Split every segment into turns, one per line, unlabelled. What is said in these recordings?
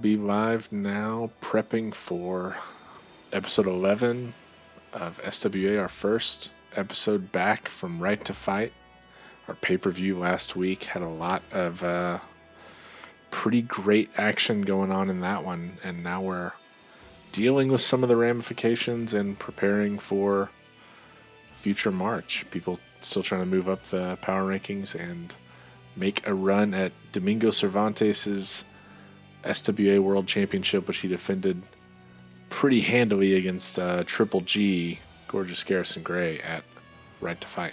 Be live now, prepping for episode 11 of SWA, our first episode back from Right to Fight. Our pay-per-view last week had a lot of pretty great action going on in that one, and now we're dealing with some of the ramifications and preparing for future March. People still trying to move up the power rankings and make a run at Domingo Cervantes's SWA World Championship, which he defended pretty handily against Triple G, Gorgeous Garrison Gray, at Right to Fight.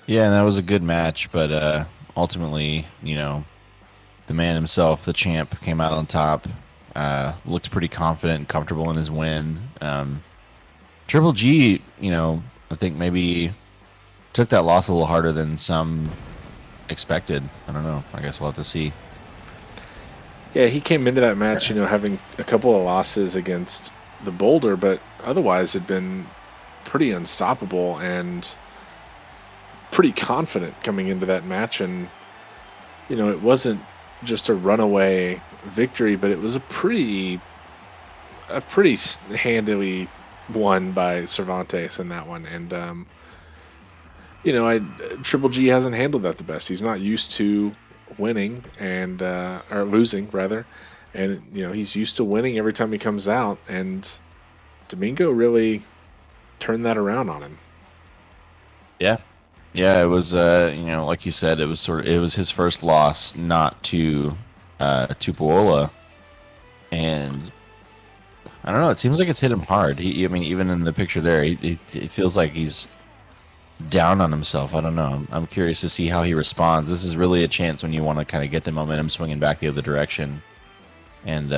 Yeah, and that was a good match, but ultimately, the man himself, the champ, came out on top. Looked pretty confident and comfortable in his win. Triple G, I think maybe took that loss a little harder than some expected. I don't know. I guess we'll have to see.
Yeah, he came into that match, having a couple of losses against the Boulder, but otherwise had been pretty unstoppable and pretty confident coming into that match. And, it wasn't just a runaway victory, but it was a pretty handily won by Cervantes in that one. And, Triple G hasn't handled that the best. He's not used to winning or losing rather, and he's used to winning every time he comes out. And Domingo really turned that around on him.
Yeah, it was like you said, it was his first loss, not to Paola, and I don't know. It seems like it's hit him hard. Even in the picture there, it feels like he's down on himself. I don't know. I'm curious to see how he responds. This is really a chance when you want to kind of get the momentum swinging back the other direction, and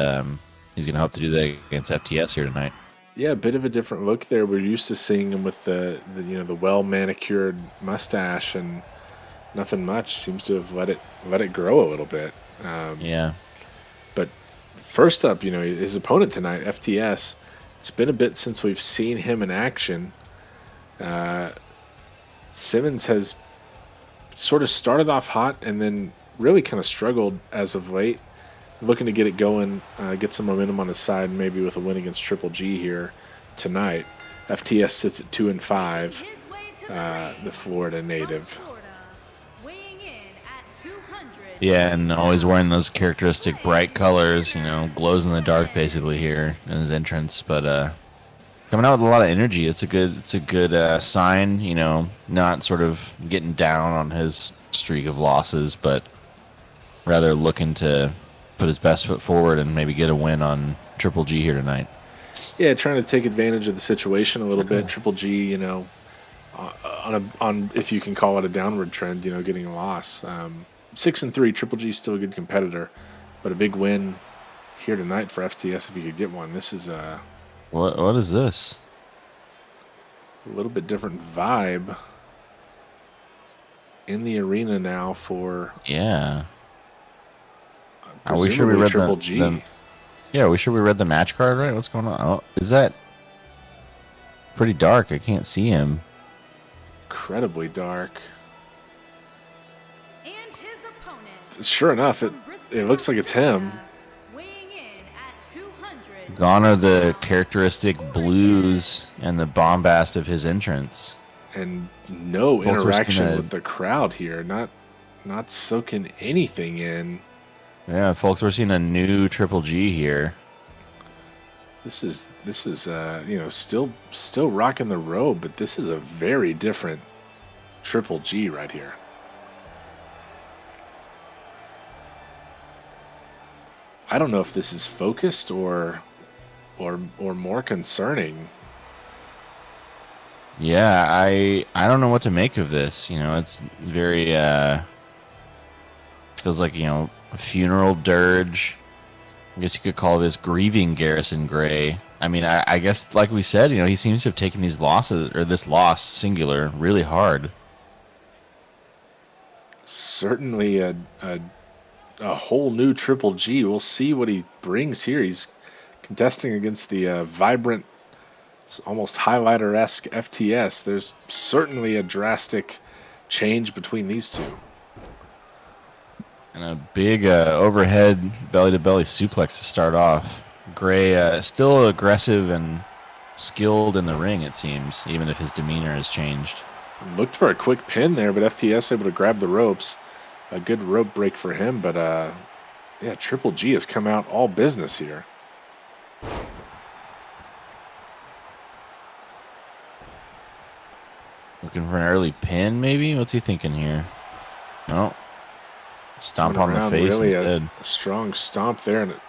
he's going to hope to do that against FTS here tonight.
Yeah, a bit of a different look there. We're used to seeing him with the well manicured mustache and nothing much. Seems to have let it grow a little bit.
Yeah.
But first up, his opponent tonight, FTS. It's been a bit since we've seen him in action. Simmons has sort of started off hot and then really kind of struggled as of late. Looking to get it going, get some momentum on his side, maybe with a win against Triple G here tonight. FTS sits at 2-5, the Florida native.
Yeah, and always wearing those characteristic bright colors, glows in the dark basically here in his entrance, but coming out with a lot of energy. It's a good sign, not sort of getting down on his streak of losses, but rather looking to put his best foot forward and maybe get a win on Triple G here tonight.
Yeah, trying to take advantage of the situation a little bit. Triple G, on if you can call it a downward trend, getting a loss. 6-3, Triple G is still a good competitor, but a big win here tonight for FTS if you could get one. This is
What is this?
A little bit different vibe in the arena now for
Are we sure we read
Triple G?
Yeah, are we sure we read the match card right? What's going on? Oh, is that pretty dark? I can't see him.
Incredibly dark.
And his opponent,
sure enough, it looks like it's him.
Gone are the characteristic blues and the bombast of his entrance.
And no interaction with the crowd here. Not soaking anything in.
Yeah, folks, we're seeing a new Triple G here.
This is still rocking the robe, but this is a very different Triple G right here. I don't know if this is focused or more concerning.
Yeah, I don't know what to make of this. It's very feels like, a funeral dirge. I guess you could call this grieving Garrison Gray. I guess like we said, he seems to have taken these losses, or this loss singular, really hard.
Certainly a whole new Triple G. We'll see what he brings here. He's contesting against the vibrant, almost highlighter-esque FTS. There's certainly a drastic change between these two.
And a big overhead belly-to-belly suplex to start off. Gray still aggressive and skilled in the ring, it seems, even if his demeanor has changed.
Looked for a quick pin there, but FTS able to grab the ropes. A good rope break for him, but yeah, Triple G has come out all business here.
Looking for an early pin, maybe? What's he thinking here? No. Stomp on the face
really
instead.
A strong stomp there, and it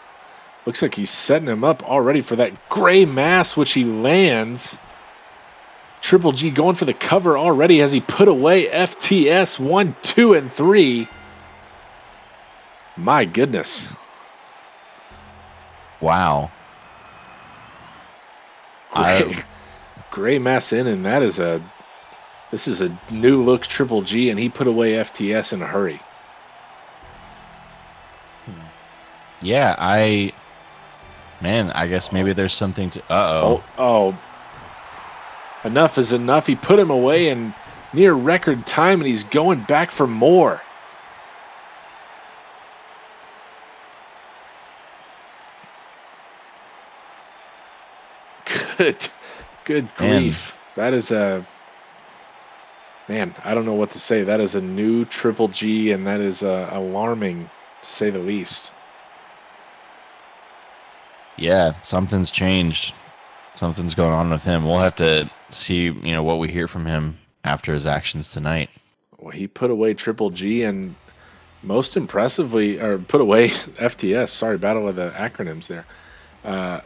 looks like he's setting him up already for that gray mass, which he lands. Triple G going for the cover already as he put away FTS 1, 2, and 3. My goodness.
Wow.
Gray mass in, and this is a new look Triple G, and he put away FTS in a hurry.
Yeah, I guess maybe there's something to...
Oh. Enough is enough. He put him away in near record time, and he's going back for more. Good grief. That is man, I don't know what to say. That is a new Triple G, and that is alarming, to say the least.
Yeah, something's changed. Something's going on with him. We'll have to see, what we hear from him after his actions tonight.
Well, he put away Triple G, and most impressively, or put away FTS. Sorry, battle of the acronyms there.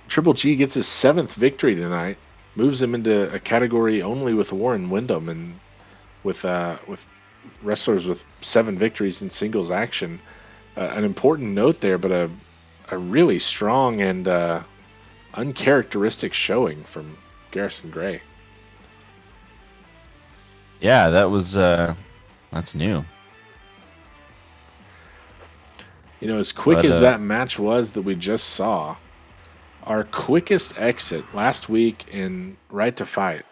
Triple G gets his 7th victory tonight, moves him into a category only with Warren Windham, and with wrestlers with 7 victories in singles action. An important note there, but a really strong and uncharacteristic showing from Garrison Gray.
Yeah, that was that's new.
As quick as that match was that we just saw, our quickest exit last week in Right to Fight,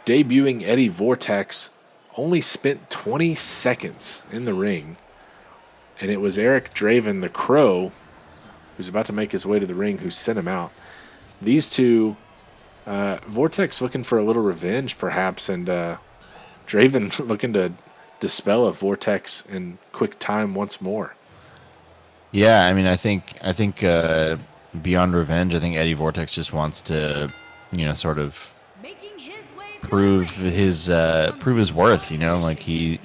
debuting Eddie Vortex, only spent 20 seconds in the ring, and it was Eric Draven, the Crow, who's about to make his way to the ring, who sent him out. These two, Vortex looking for a little revenge, perhaps, and Draven looking to dispel a Vortex in quick time once more.
Yeah, I mean, I think beyond revenge, I think Eddie Vortex just wants to, sort of prove his worth. Like he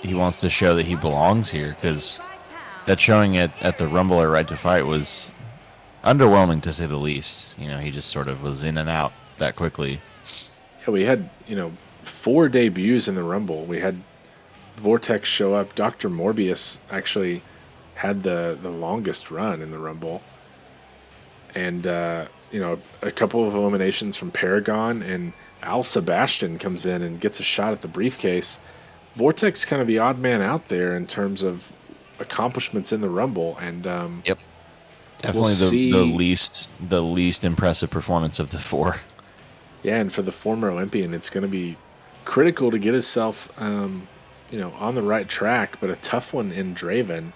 wants to show that he belongs here, because that showing at the Rumble or Right to Fight was underwhelming, to say the least. He just sort of was in and out that quickly.
Yeah, we had 4 debuts in the Rumble. We had Vortex show up. Dr. Morbius actually had the longest run in the Rumble. And, a couple of eliminations from Paragon, and Al Sebastian comes in and gets a shot at the briefcase. Vortex kind of the odd man out there in terms of accomplishments in the Rumble. And
yep, definitely the least impressive performance of the 4.
Yeah, and for the former Olympian, it's going to be critical to get himself, on the right track, but a tough one in Draven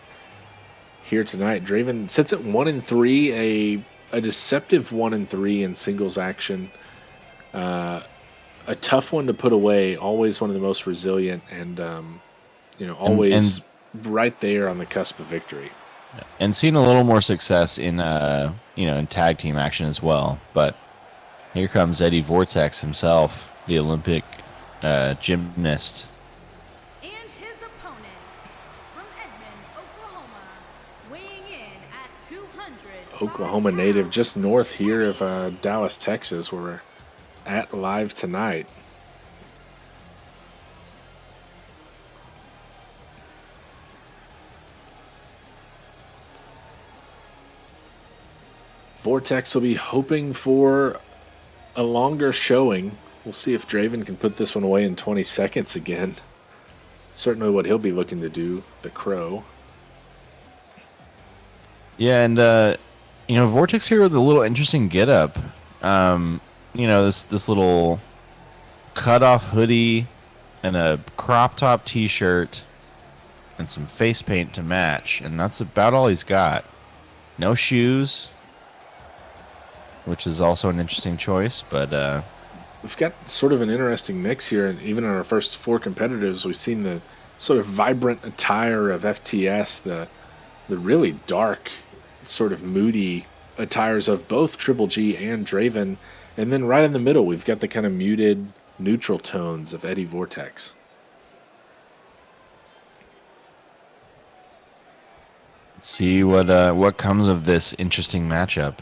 here tonight. Draven sits at 1-3, a deceptive 1-3 in singles action. A tough one to put away. Always one of the most resilient, and always right there on the cusp of victory.
And seen a little more success in in tag team action as well. But here comes Eddie Vortex himself, the Olympic gymnast.
And his opponent from Edmond, Oklahoma, weighing in at 200.
Oklahoma native, just north here of Dallas, Texas, where we're at live tonight. Vortex will be hoping for a longer showing. We'll see if Draven can put this one away in 20 seconds again. Certainly what he'll be looking to do, the Crow.
Yeah, and Vortex here with a little interesting getup. This little cut off hoodie and a crop top T-shirt, and some face paint to match, and that's about all he's got. No shoes, which is also an interesting choice, but
we've got sort of an interesting mix here, and even in our first 4 competitors, we've seen the sort of vibrant attire of FTS, the really dark, sort of moody attires of both Triple G and Draven, and then right in the middle, we've got the kind of muted, neutral tones of Eddie Vortex.
let's see what comes of this interesting matchup.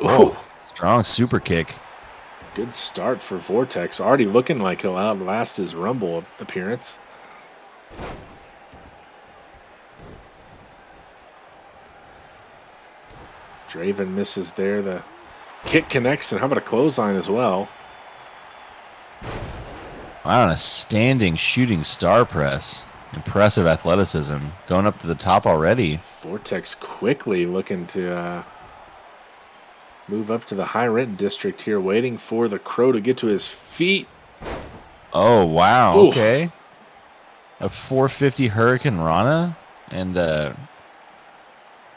Oh,
strong super kick.
Good start for Vortex. Already looking like he'll outlast his Rumble appearance. Draven misses there. The kick connects, and how about a clothesline as well?
Wow, and a standing shooting star press. Impressive athleticism. Going up to the top already.
Vortex quickly looking to move up to the high rent district here, waiting for the Crow to get to his feet.
Oh, wow.
Ooh.
Okay. A 450 Hurricane Rana. And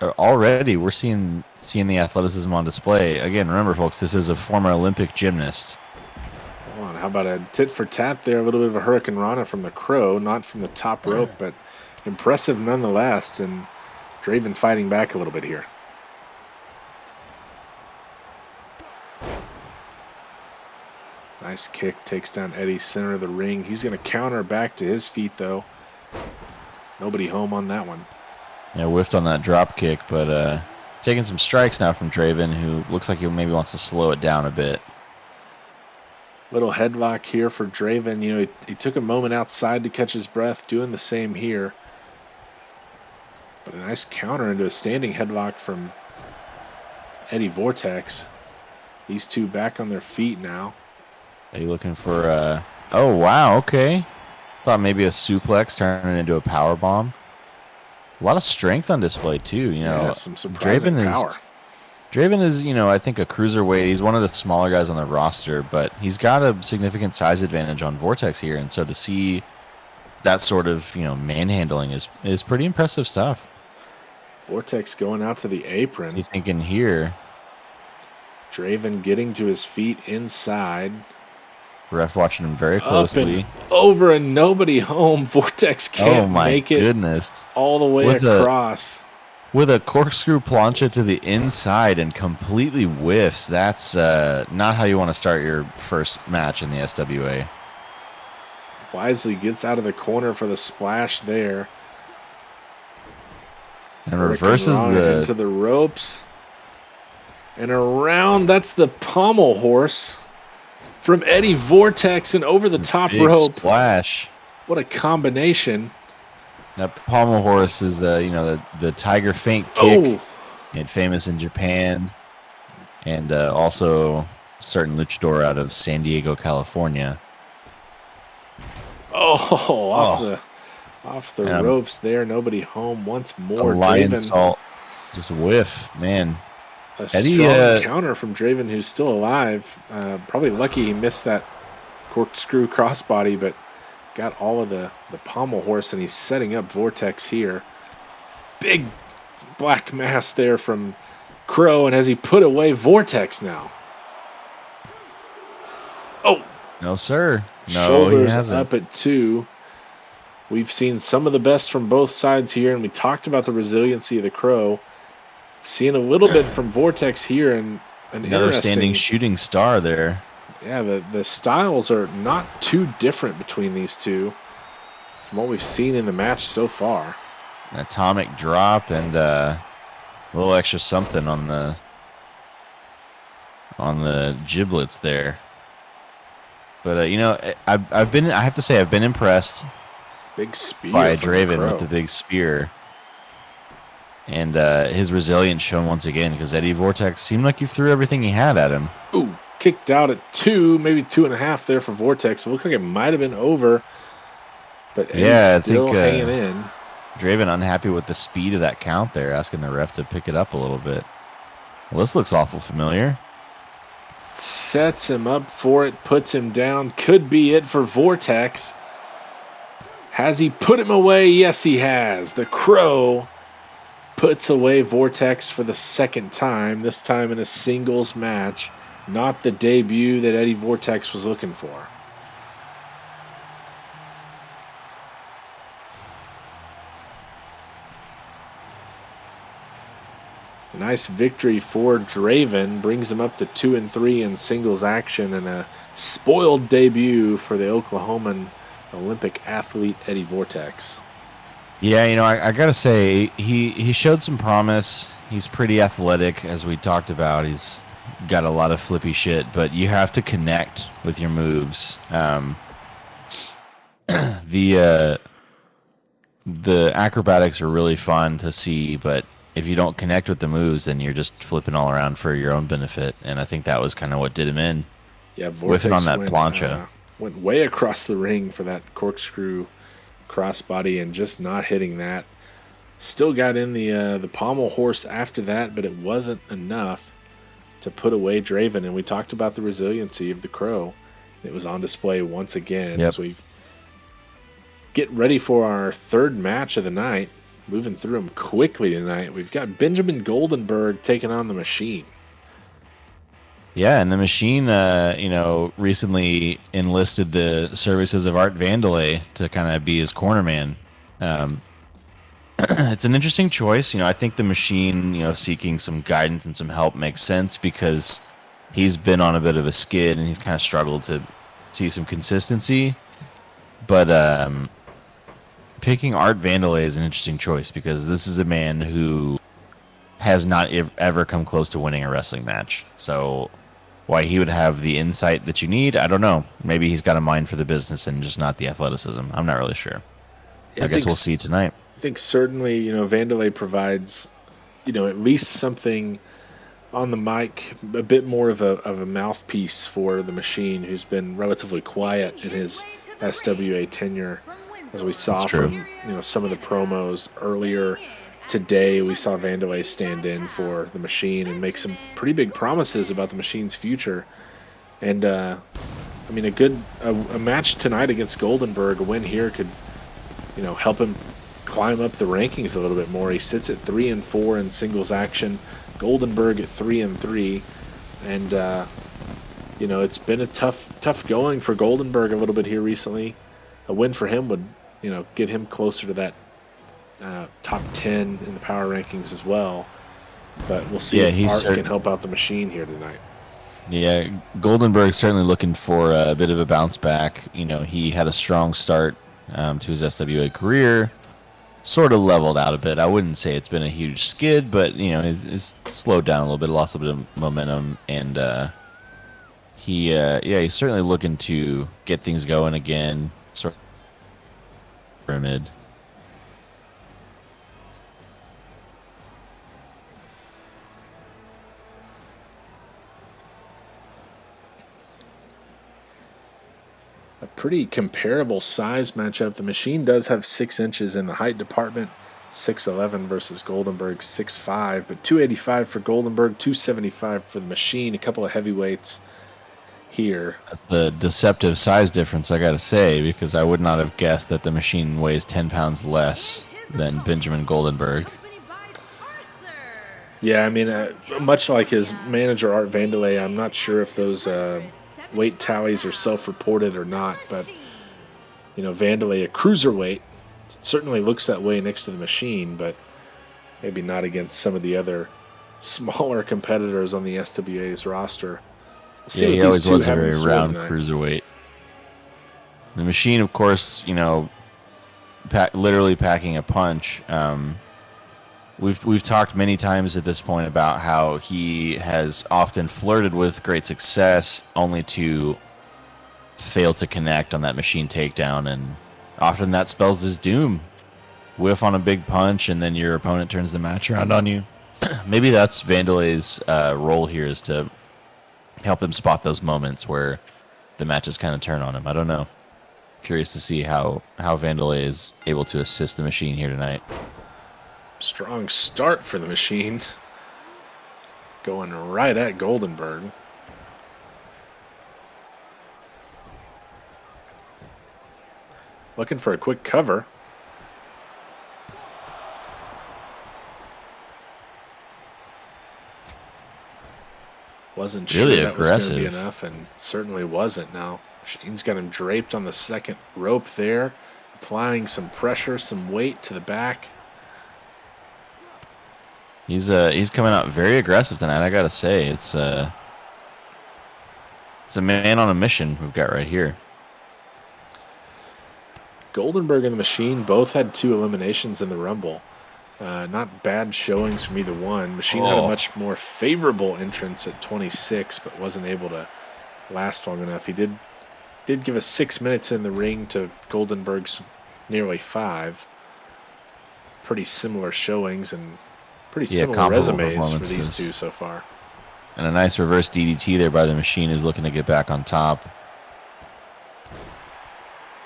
already we're seeing the athleticism on display. Again, remember, folks, this is a former Olympic gymnast.
Hold on, how about a tit for tat there? A little bit of a Hurricane Rana from the Crow, not from the top rope, but impressive nonetheless. And Draven fighting back a little bit here. Nice kick, takes down Eddie, center of the ring. He's going to counter back to his feet, though. Nobody home on that one.
Yeah, whiffed on that drop kick, but taking some strikes now from Draven, who looks like he maybe wants to slow it down a bit.
Little headlock here for Draven. You know, he took a moment outside to catch his breath, doing the same here. But a nice counter into a standing headlock from Eddie Vortex. These two back on their feet now.
Are you looking for oh, wow, okay. Thought maybe a suplex turning into a power bomb. A lot of strength on display, too. You know,
yeah, some surprising power.
Draven is, you know, I think a cruiserweight. He's one of the smaller guys on the roster, but he's got a significant size advantage on Vortex here. And so to see that sort of, you know, manhandling is pretty impressive stuff.
Vortex going out to the apron.
He's thinking here.
Draven getting to his feet inside.
Ref watching him very closely.
Up and over and nobody home. Vortex can't make it all the way across.
With a corkscrew plancha to the inside and completely whiffs. That's not how you want to start your first match in the SWA.
Wisely gets out of the corner for the splash there.
And reverses
into the ropes. And around, that's the pommel horse from Eddie Vortex and over the top rope.
Splash.
What a combination.
That pommel horse is, you know, the tiger feint kick. And famous in Japan. And also a certain luchador out of San Diego, California.
Off the ropes there. Nobody home once more.
Lion salt. Just whiff, man.
A strong counter from Draven, who's still alive. Probably lucky he missed that corkscrew crossbody, but got all of the pommel horse, and he's setting up Vortex here. Big black mass there from Crow, and has he put away Vortex now? Oh!
No, sir. No,
Shoulders
he hasn't.
up at 2. We've seen some of the best from both sides here, and we talked about the resiliency of the Crow. Seeing a little bit from Vortex here, and
another standing shooting star there.
Yeah, the styles are not too different between these two from what we've seen in the match so far.
An atomic drop and a little extra something on the giblets there. But you know, I have to say I've been impressed.
Big spear
by Draven with the big spear. And his resilience shown once again, because Eddie Vortex seemed like he threw everything he had at him.
Ooh, kicked out at 2, maybe 2.5 there for Vortex. It looked like it might have been over, but Eddie's still hanging in.
Draven unhappy with the speed of that count there, asking the ref to pick it up a little bit. Well, this looks awful familiar.
Sets him up for it, puts him down. Could be it for Vortex. Has he put him away? Yes, he has. The Crow puts away Vortex for the second time, this time in a singles match. Not the debut that Eddie Vortex was looking for. A nice victory for Draven, brings him up to 2-3 in singles action, and a spoiled debut for the Oklahoman Olympic athlete Eddie Vortex.
Yeah, I gotta say he showed some promise. He's pretty athletic, as we talked about. He's got a lot of flippy shit, but you have to connect with your moves. The acrobatics are really fun to see, but if you don't connect with the moves, then you're just flipping all around for your own benefit. And I think that was kind of what did him in.
Yeah, Vortex
whiffing on that plancha.
Went way across the ring for that corkscrew crossbody and just not hitting that. Still got in the pommel horse after that, but it wasn't enough to put away Draven. And we talked about the resiliency of the Crow. It was on display once again as we get ready for our third match of the night. Moving through them quickly tonight. We've got Benjamin Goldenberg taking on the Machine.
Yeah, and the Machine, recently enlisted the services of Art Vandelay to kind of be his corner man. It's an interesting choice. I think the Machine, seeking some guidance and some help makes sense because he's been on a bit of a skid and he's kind of struggled to see some consistency. But picking Art Vandelay is an interesting choice because this is a man who has not ever come close to winning a wrestling match. So why he would have the insight that you need, I don't know. Maybe he's got a mind for the business and just not the athleticism. I'm not really sure. Yeah, I guess we'll see tonight.
I think certainly, Vandelay provides, at least something on the mic, a bit more of a mouthpiece for the Machine, who's been relatively quiet in his SWA tenure. As we saw from some of the promos earlier today, we saw Vandelay stand in for the Machine and make some pretty big promises about the Machine's future. And a match tonight against Goldenberg, a win here could help him climb up the rankings a little bit more. He sits at 3-4 in singles action. Goldenberg at 3-3, and it's been a tough going for Goldenberg a little bit here recently. A win for him would get him closer to that top 10 in the power rankings as well. But we'll see if Art can help out the Machine here tonight.
Yeah, Goldenberg's certainly looking for a bit of a bounce back. He had a strong start to his SWA career, sort of leveled out a bit. I wouldn't say it's been a huge skid, but it's slowed down a little bit, lost a bit of momentum, and he's certainly looking to get things going again. Sort of pyramid.
A pretty comparable size matchup. The Machine does have 6 inches in the height department, 6'11 versus Goldenberg 6'5, but 285 for Goldenberg, 275 for the Machine. A couple of heavyweights here.
That's a deceptive size difference, I gotta say, because I would not have guessed that the Machine weighs 10 pounds less than Benjamin Goldenberg.
Yeah, much like his manager Art Vandelay, I'm not sure if those weight tallies are self-reported or not, but Vandelay, a cruiserweight, certainly looks that way next to the Machine, but maybe not against some of the other smaller competitors on the SWA's roster.
Yeah, he always was a very round cruiserweight. The Machine, of course, literally packing a punch. We've talked many times at this point about how he has often flirted with great success, only to fail to connect on that Machine takedown, and often that spells his doom. Whiff on a big punch, and then your opponent turns the match around on you. Maybe that's Vandelay's role here, is to help him spot those moments where the matches kind of turn on him. I don't know. Curious to see how Vandelay is able to assist the Machine here tonight.
Strong start for the Machine. Going right at Goldenberg. looking for a quick cover. Wasn't
Really
sure that was going to be
aggressive.
enough, and certainly wasn't. Now, Machine's got him draped on the second rope there, applying some pressure, some weight to the back.
He's coming out very aggressive tonight, I gotta say. It's a man on a mission we've got right here.
Goldenberg and the Machine both had 2 eliminations in the Rumble. Not bad showings from either one. Machine had a much more favorable entrance at 26, but wasn't able to last long enough. He did give us 6 minutes in the ring to Goldenberg's nearly 5. Pretty similar showings and pretty similar resumes for these two so far.
And a nice reverse DDT there by the Machine, is looking to get back on top.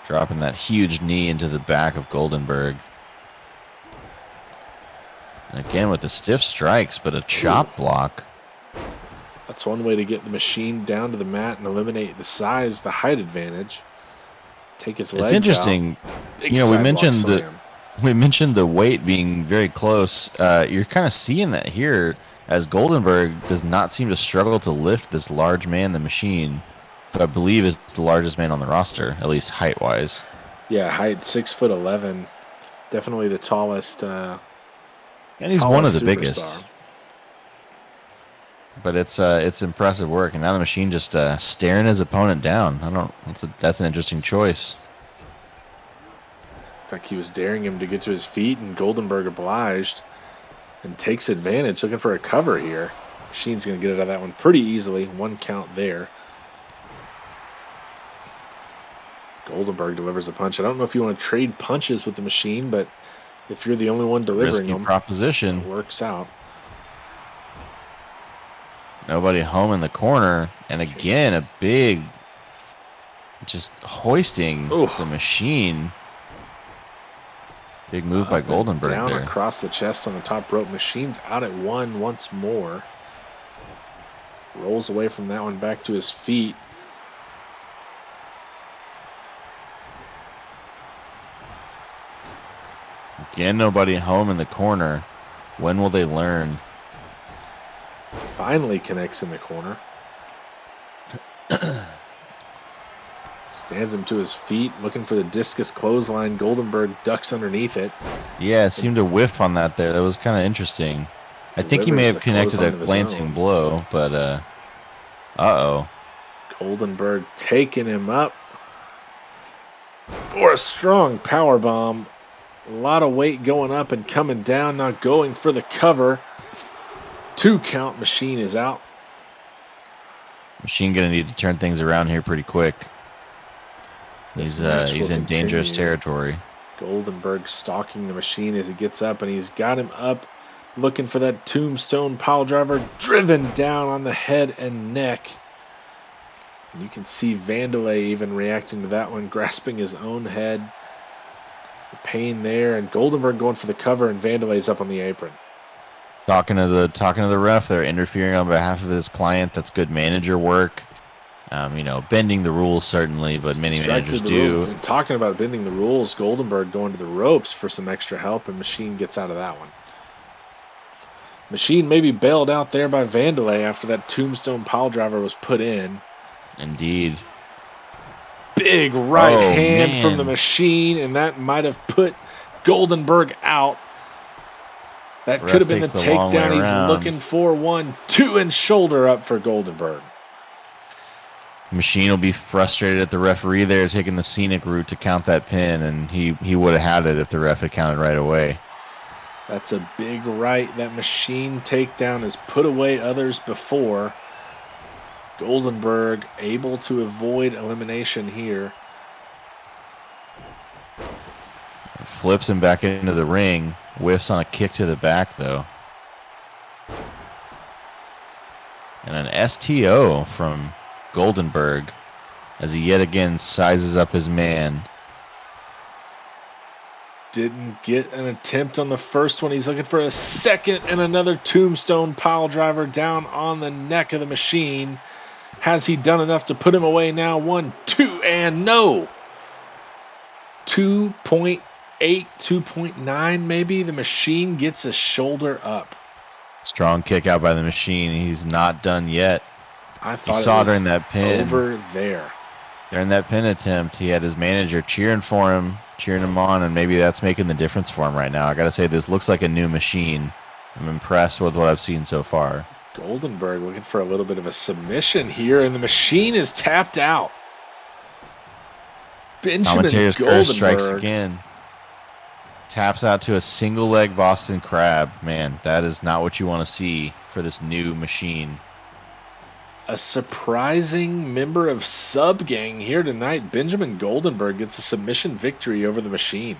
Dropping that huge knee into the back of Goldenberg. And again with the stiff strikes, but a chop block.
That's one way to get the Machine down to the mat and eliminate the size, the height advantage. Take his legs out.
It's interesting.
You know,
we mentioned the weight being very close. You're kind of seeing that here, as Goldenberg does not seem to struggle to lift this large man, the Machine, who I believe is the largest man on the roster, at least height-wise.
Yeah, height 6'11", definitely the tallest.
And he's one of the biggest. But it's impressive work, and now the Machine just staring his opponent down. That's an interesting choice.
Like he was daring him to get to his feet, and Goldenberg obliged and takes advantage, looking for a cover here. Machine's going to get out of that one pretty easily. 1 count there. Goldenberg delivers a punch. I don't know if you want to trade punches with the Machine, but if you're the only one delivering them,
proposition.
It works out.
Nobody home in the corner, and again a big, just hoisting the Machine. Big move by Goldenberg
down
there.
Across the chest on the top rope. Machine's out at 1 once more. Rolls away from that one back to his feet.
Again, nobody home in the corner. When will they learn?
Finally connects in the corner. Stands him to his feet, looking for the discus clothesline. Goldenberg ducks underneath it.
Yeah, it seemed to whiff on that there. That was kind of interesting. I think he may have connected a glancing blow, but uh-oh.
Goldenberg taking him up for a strong power bomb. A lot of weight going up and coming down, not going for the cover. 2 count. Machine is out.
Machine going to need to turn things around here pretty quick. He's in dangerous territory.
Goldenberg stalking the Machine as he gets up, and he's got him up, looking for that tombstone piledriver, driven down on the head and neck. And you can see Vandelay even reacting to that one, grasping his own head. The pain there, and Goldenberg going for the cover, and Vandelay's up on the apron.
Talking to the ref there, interfering on behalf of his client. That's good manager work. Bending the rules certainly, but many managers do.
And talking about bending the rules, Goldenberg going to the ropes for some extra help, and Machine gets out of that one. Machine maybe bailed out there by Vandelay after that tombstone piledriver was put in.
Indeed.
Big right hand from the Machine, and that might have put Goldenberg out. That could have been the takedown he's looking for. 1, 2, and shoulder up for Goldenberg.
Machine will be frustrated at the referee there taking the scenic route to count that pin, and he would have had it if the ref had counted right away.
That's a big right. That Machine takedown has put away others before. Goldenberg able to avoid elimination here.
Flips him back into the ring. Whiffs on a kick to the back, though. And an STO from Goldenberg as he yet again sizes up his man.
Didn't get an attempt on the first one. He's looking for a second, and another tombstone piledriver down on the neck of the Machine. Has he done enough to put him away now? 1, 2, and no. 2.8, 2.9 maybe. The Machine gets a shoulder up.
Strong kick out by the Machine. He's not done yet.
I thought
you saw
it was
during that pin.
Over there.
During that pin attempt, he had his manager cheering for him, cheering him on, and maybe that's making the difference for him right now. I got to say, this looks like a new Machine. I'm impressed with what I've seen so far.
Goldenberg looking for a little bit of a submission here, and the Machine is tapped out. Benjamin
Commentator's curse strikes
Goldenberg
again. Taps out to a single leg Boston Crab. Man, that is not what you want to see for this new Machine.
A surprising member of Sub Gang here tonight. Benjamin Goldenberg gets a submission victory over the Machine.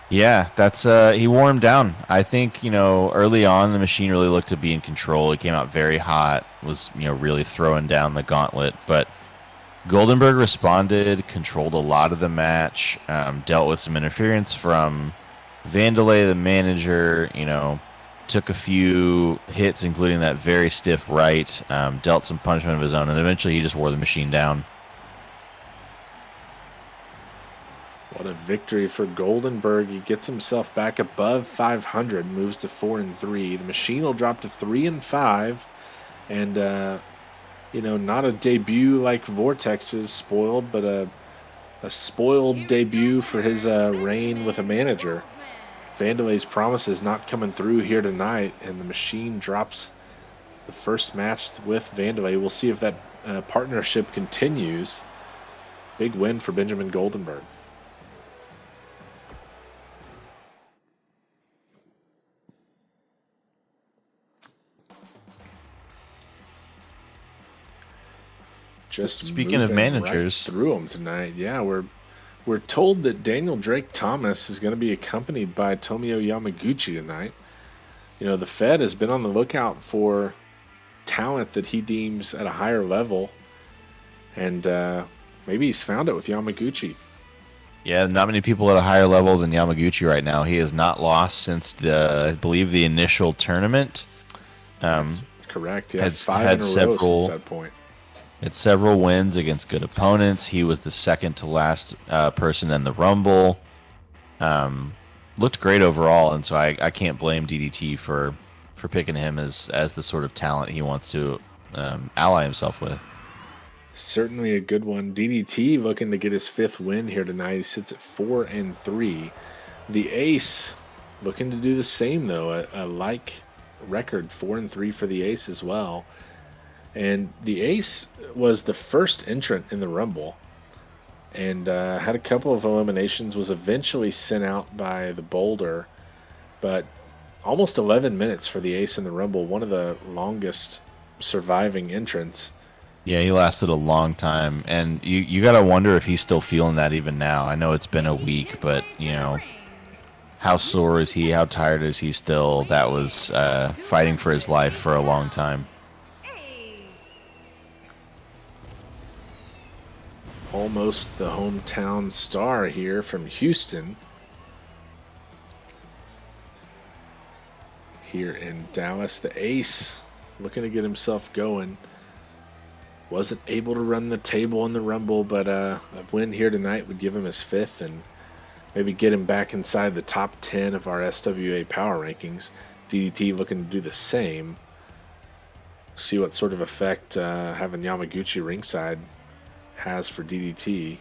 Yeah, that's he wore him down. I think, early on the Machine really looked to be in control. He came out very hot, was, really throwing down the gauntlet, but Goldenberg responded, controlled a lot of the match, dealt with some interference from Vandelay, the manager, took a few hits, including that very stiff right, dealt some punishment of his own, and eventually he just wore the Machine down.
What a victory for Goldenberg. He gets himself back above 500, moves to 4-3. The Machine will drop to 3-5, and not a debut like Vortex's spoiled, but a spoiled debut for his reign with a manager. Vandelay's promise is not coming through here tonight, and the Machine drops the first match with Vandelay. We'll see if that partnership continues. Big win for Benjamin Goldenberg. Just
speaking of managers,
right through them tonight. Yeah, we're told that Daniel Drake Thomas is going to be accompanied by Tomio Yamaguchi tonight. The Fed has been on the lookout for talent that he deems at a higher level, and maybe he's found it with Yamaguchi.
Yeah, not many people at a higher level than Yamaguchi right now. He has not lost since I believe the initial tournament.
That's correct. Yeah,
had
5 in a row since that point.
Had several wins against good opponents. He was the second to last person in the Rumble. Looked great overall, and so I can't blame DDT for picking him as the sort of talent he wants to ally himself with.
Certainly a good one. DDT looking to get his 5th win here tonight. He sits at 4-3. The Ace looking to do the same, though. A like record, 4-3 for the Ace as well. And the Ace was the first entrant in the Rumble and had a couple of eliminations, was eventually sent out by the Boulder, but almost 11 minutes for the Ace in the Rumble, one of the longest surviving entrants.
Yeah, he lasted a long time, and you got to wonder if he's still feeling that even now. I know it's been a week, but, how sore is he? How tired is he still? That was fighting for his life for a long time.
Almost the hometown star here from Houston. Here in Dallas, the Ace looking to get himself going. Wasn't able to run the table in the Rumble, but a win here tonight would give him his 5th and maybe get him back inside the top 10 of our SWA power rankings. DDT looking to do the same. See what sort of effect having Yamaguchi ringside has for DDT.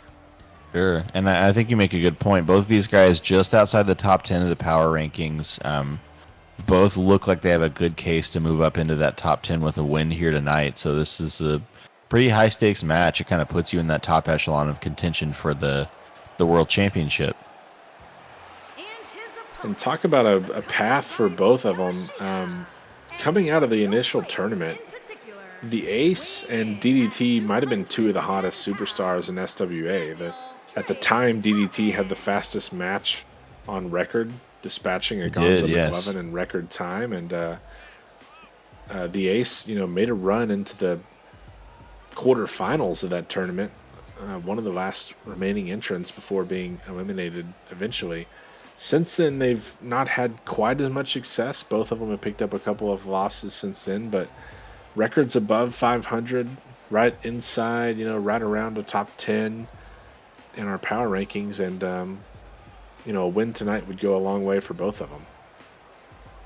Sure, and I think you make a good point. Both of these guys just outside the top 10 of the power rankings. Both look like they have a good case to move up into that top 10 with a win here tonight. So this is a pretty high stakes match. It kind of puts you in that top echelon of contention for the World Championship.
And talk about a path for both of them. Coming out of the initial tournament, the Ace and DDT might have been 2 of the hottest superstars in SWA. At the time, DDT had the fastest match on record, dispatching a Gonzo McLovin in record time, and the Ace, made a run into the quarterfinals of that tournament, one of the last remaining entrants before being eliminated eventually. Since then, they've not had quite as much success. Both of them have picked up a couple of losses since then, but records above 500, right inside, right around the top 10. in our power rankings, and a win tonight would go a long way for both of them.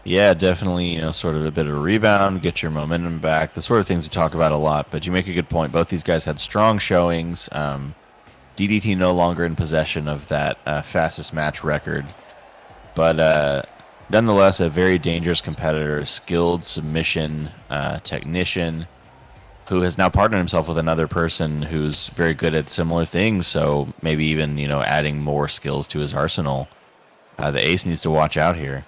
Yeah, definitely, sort of a bit of a rebound, get your momentum back, the sort of things we talk about a lot. But you make a good point. Both these guys had strong showings. DDT no longer in possession of that fastest match record. But nonetheless, a very dangerous competitor, skilled submission technician who has now partnered himself with another person who's very good at similar things. So maybe even, adding more skills to his arsenal. The ace needs to watch out here.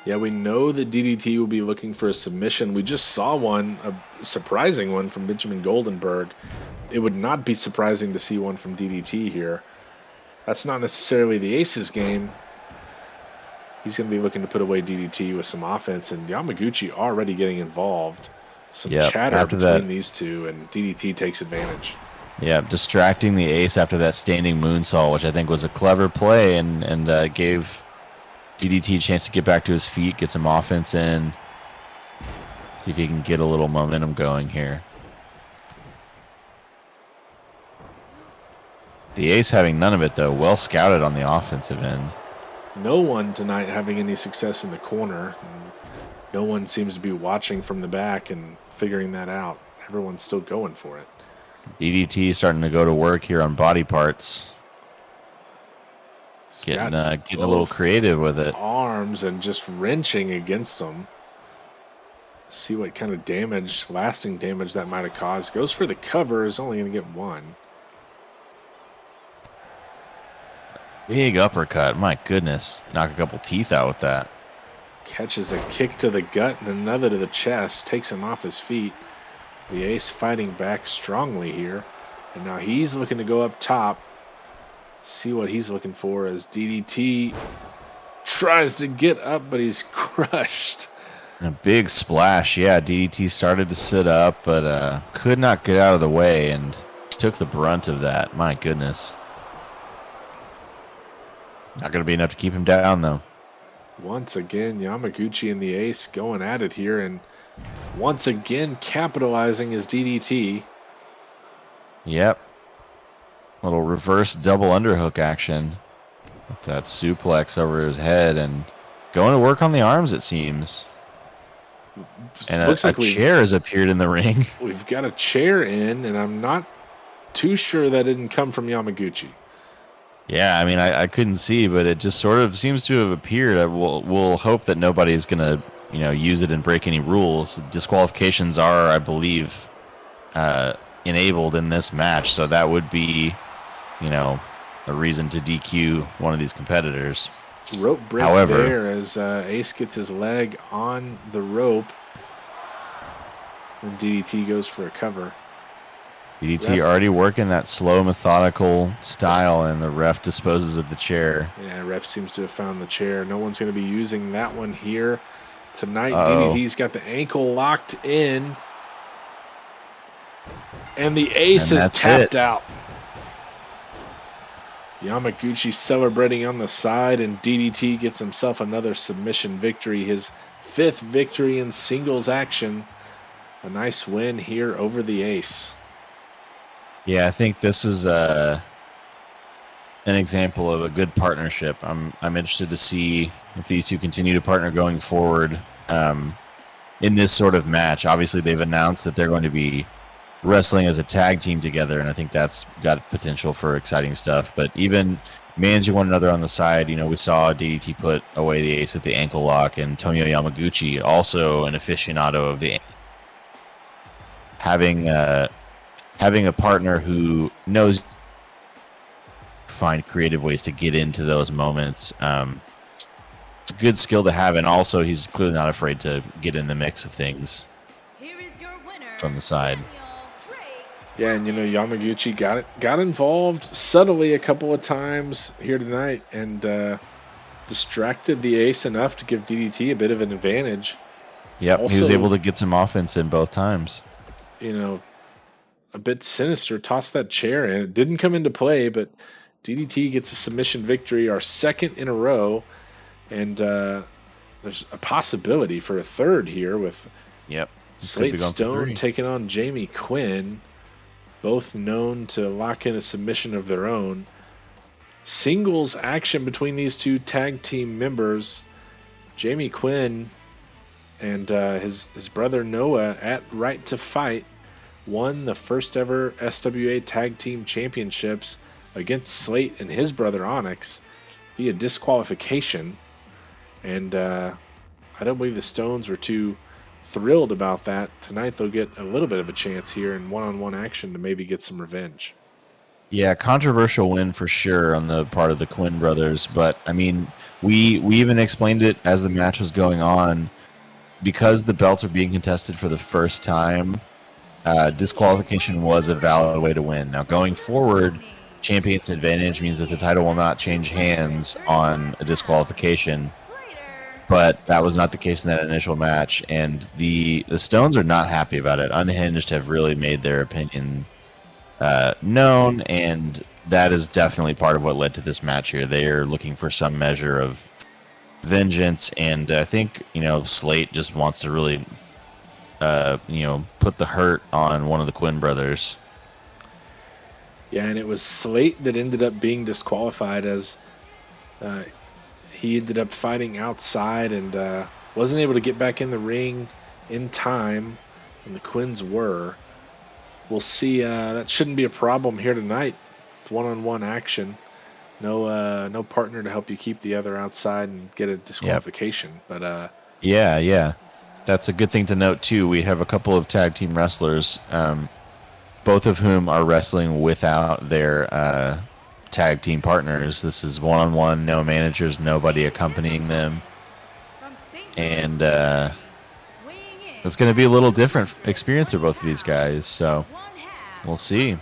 Yeah, we know that DDT will be looking for a submission. We just saw one, a surprising one from Benjamin Goldenberg. It would not be surprising to see one from DDT here. That's not necessarily the ace's game. He's going to be looking to put away DDT with some offense, and Yamaguchi already getting involved. Some chatter between these two, and DDT takes advantage.
Yeah, distracting the ace after that standing moonsault, which I think was a clever play and gave DDT a chance to get back to his feet, get some offense in. See if he can get a little momentum going here. The ace having none of it, though. Well scouted on the offensive end.
No one tonight having any success in the corner. No one seems to be watching from the back and figuring that out. Everyone's still going for it.
DDT starting to go to work here on body parts. Getting a little creative with it.
Arms and just wrenching against them. See what kind of damage, lasting damage that might have caused. Goes for the cover, is only going to get one.
Big uppercut, my goodness. Knock a couple teeth out with that.
Catches a kick to the gut and another to the chest. Takes him off his feet. The ace fighting back strongly here. And now he's looking to go up top. See what he's looking for as DDT tries to get up, but he's crushed.
A big splash. Yeah, DDT started to sit up, but could not get out of the way and took the brunt of that. My goodness. Not going to be enough to keep him down, though.
Once again, Yamaguchi and the ace going at it here, and once again capitalizing his DDT.
Yep. Little reverse double underhook action. With that suplex over his head and going to work on the arms, it seems. And
looks like
a chair has appeared in the ring.
We've got a chair in, and I'm not too sure that didn't come from Yamaguchi.
Yeah, I mean, I couldn't see, but it just sort of seems to have appeared. We'll hope that nobody's going to, use it and break any rules. Disqualifications are, I believe, enabled in this match, so that would be, a reason to DQ one of these competitors.
Rope break there as Ace gets his leg on the rope, and DDT goes for a cover.
DDT already working that slow, methodical style, and the ref disposes of the chair.
Yeah, ref seems to have found the chair. No one's going to be using that one here tonight. DDT's got the ankle locked in, and the ace is tapped out. Yamaguchi celebrating on the side, and DDT gets himself another submission victory, his 5th victory in singles action. A nice win here over the ace.
Yeah, I think this is an example of a good partnership. I'm interested to see if these two continue to partner going forward in this sort of match. Obviously, they've announced that they're going to be wrestling as a tag team together, and I think that's got potential for exciting stuff. But even managing one another on the side, we saw DDT put away the ace with the ankle lock, and Tonio Yamaguchi, also an aficionado of the having a partner who knows find creative ways to get into those moments. It's a good skill to have, and also he's clearly not afraid to get in the mix of things from the side.
Yeah, and Yamaguchi got involved subtly a couple of times here tonight and distracted the ace enough to give DDT a bit of an advantage.
Yep, also, he was able to get some offense in both times.
A bit sinister, tossed that chair in. It didn't come into play, but DDT gets a submission victory, our 2nd in a row, and there's a possibility for a 3rd here with Slate Stone taking on Jamie Quinn. both known to lock in a submission of their own. Singles action between these two tag team members, Jamie Quinn and his brother Noah at Right to Fight won the first ever SWA Tag Team Championships against Slate and his brother Onyx via disqualification. And I don't believe the Stones were too thrilled about that. Tonight they'll get a little bit of a chance here in one-on-one action to maybe get some revenge.
Yeah, controversial win for sure on the part of the Quinn brothers. But, I mean, we even explained it as the match was going on. Because the belts are being contested for the first time, disqualification was a valid way to win. Now, going forward, champion's advantage means that the title will not change hands on a disqualification. But that was not the case in that initial match, and the Stones are not happy about it. Unhinged have really made their opinion known, and that is definitely part of what led to this match here. They are looking for some measure of vengeance, and I think, Slate just wants to really, put the hurt on one of the Quinn brothers.
Yeah, and it was Slate that ended up being disqualified as he ended up fighting outside and wasn't able to get back in the ring in time, and the Quinns were. We'll see. That shouldn't be a problem here tonight with one-on-one action. No partner to help you keep the other outside and get a disqualification. Yep. But
yeah, that's a good thing to note too. We have a couple of tag team wrestlers, both of whom are wrestling without their tag team partners. This is one-on-one, no managers, nobody accompanying them, and it's going to be a little different experience for both of these guys. So we'll see.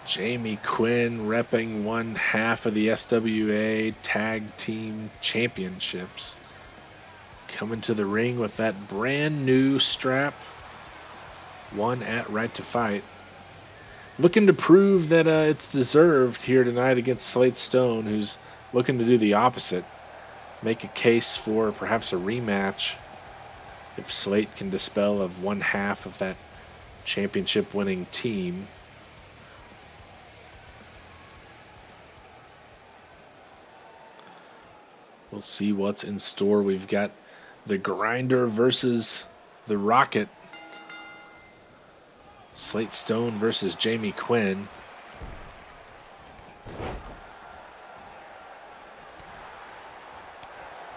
Jamie Quinn repping one half of the SWA Tag Team Championships. Coming to the ring with that brand new strap. One at Right to Fight. Looking to prove that it's deserved here tonight against Slate Stone, who's looking to do the opposite. Make a case for perhaps a rematch if Slate can dispel of one half of that championship winning team. We'll see what's in store. We've got the Grinder versus the Rocket. Slate Stone versus Jamie Quinn.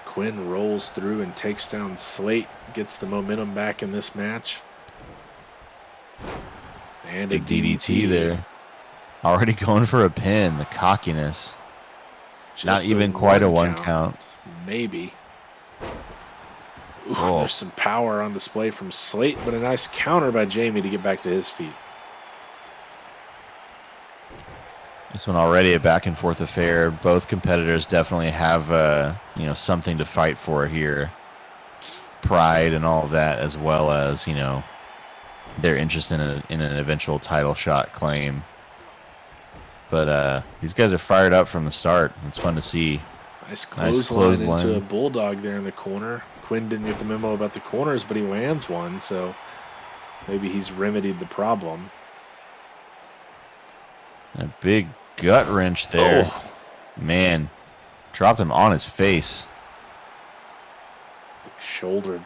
Quinn rolls through and takes down Slate. Gets the momentum back in this match. And a
big DDT there. Already going for a pin. The cockiness.
Just
not even quite a one count.
Maybe. Ooh, there's some power on display from Slate, but a nice counter by Jamie to get back to his feet.
This one already a back and forth affair. Both competitors definitely have something to fight for here. Pride and all of that, as well as, their interest in an eventual title shot claim. But these guys are fired up from the start. It's fun to see.
Nice clothesline into a bulldog there in the corner. Quinn didn't get the memo about the corners, but he lands one, so maybe he's remedied the problem.
A big gut wrench there. Oh. Man, dropped him on his face.
Big shoulder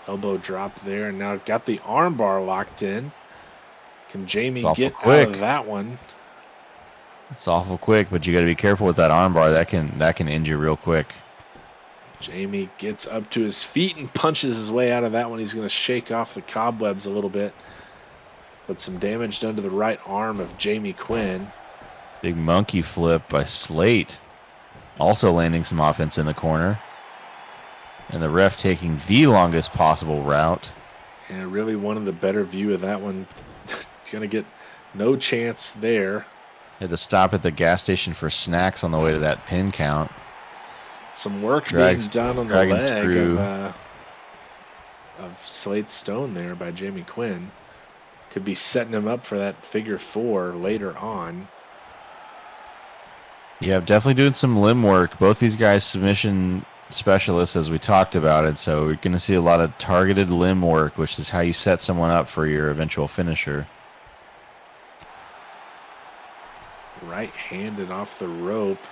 elbow drop there, and now got the armbar locked in. Can Jamie get out of that one?
It's awful quick, but you got to be careful with that armbar. That can end you real quick.
Jamie gets up to his feet and punches his way out of that one. He's going to shake off the cobwebs a little bit. But some damage done to the right arm of Jamie Quinn.
Big monkey flip by Slate. Also landing some offense in the corner. And the ref taking the longest possible route.
And really wanted the better view of that one. Going to get no chance there.
Had to stop at the gas station for snacks on the way to that pin count.
Some work being done on the leg of Slate Stone there by Jamie Quinn. Could be setting him up for that figure four later on.
Yeah, definitely doing some limb work. Both these guys' submission specialist, as we talked about it, so we're going to see a lot of targeted limb work, which is how you set someone up for your eventual finisher.
Right-handed off the rope.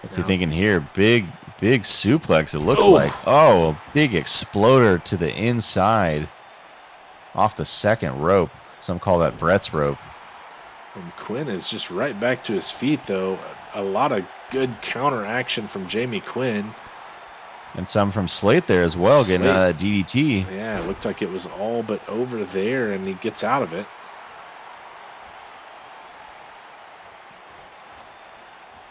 What's he thinking here? Big suplex, it looks
Oh.
like. Oh, a big exploder to the inside. Off the second rope. Some call that Brett's rope.
And Quinn is just right back to his feet, though. A lot of good counter action from Jamie Quinn.
And some from Slate there as well, getting out of that DDT.
Yeah, it looked like it was all but over there, and he gets out of it.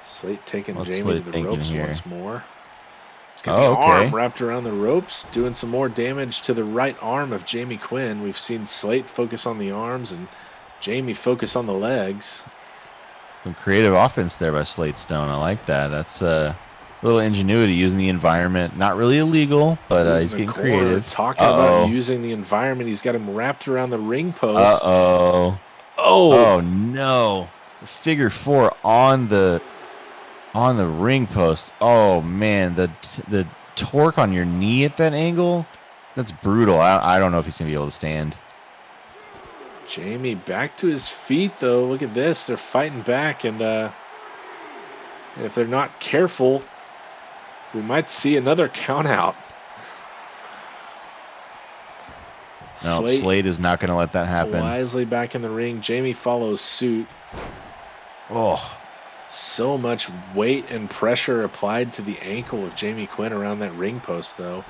Slate taking Jamie to the ropes once more. He's got the arm wrapped around the ropes, doing some more damage to the right arm of Jamie Quinn. We've seen Slate focus on the arms and Jamie focus on the legs.
Some creative offense there by Slate Stone. I like that. That's a little ingenuity using the environment. Not really illegal, but he's getting creative.
Talking about using the environment. He's got him wrapped around the ring post.
Oh, no. Figure 4 on the ring post. Oh, man. The torque on your knee at that angle, that's brutal. I don't know if he's going to be able to stand.
Jamie back to his feet, though. Look at this. They're fighting back, and if they're not careful, we might see another count out.
No, Slate is not going to let that happen.
Wisely back in the ring. Jamie follows suit.
Oh.
So much weight and pressure applied to the ankle of Jamie Quinn around that ring post, though.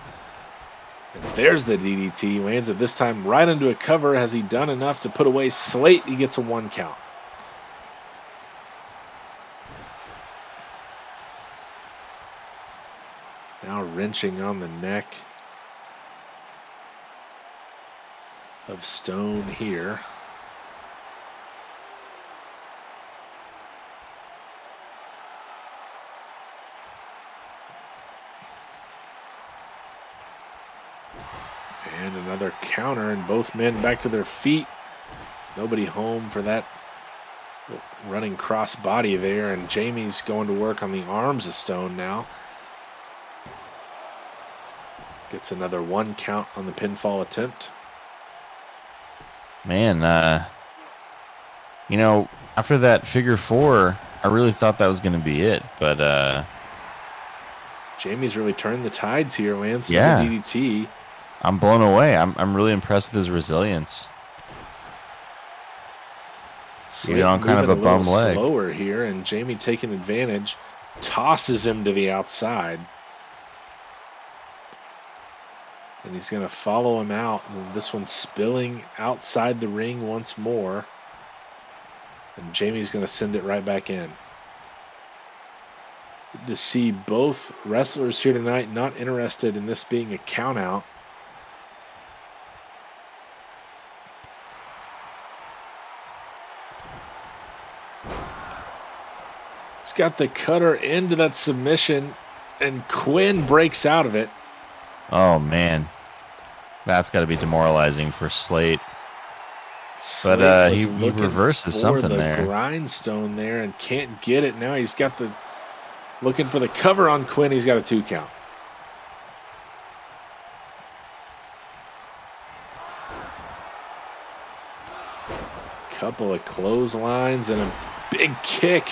And there's the DDT. Lands it this time right into a cover. Has he done enough to put away Slate? He gets a 1 count. Now wrenching on the neck of Stone here. And another counter, and both men back to their feet. Nobody home for that running cross body there, and Jamie's going to work on the arms of Stone now. Gets another 1 count on the pinfall attempt.
Man, after that figure 4, I really thought that was going to be it, but
Jamie's really turned the tides here, lands the DDT.
I'm blown away. I'm really impressed with his resilience.
Slate
on kind of a bum leg.
Slower here, and Jamie taking advantage, tosses him to the outside. And he's going to follow him out. And this one's spilling outside the ring once more. And Jamie's going to send it right back in. Good to see both wrestlers here tonight not interested in this being a count out. He's got the cutter into that submission, and Quinn breaks out of it.
Oh, man. That's got to be demoralizing for Slate. But he reverses something there.
Grindstone there and can't get it. Now he's got looking for the cover on Quinn. He's got a 2 count. Couple of clotheslines and a big kick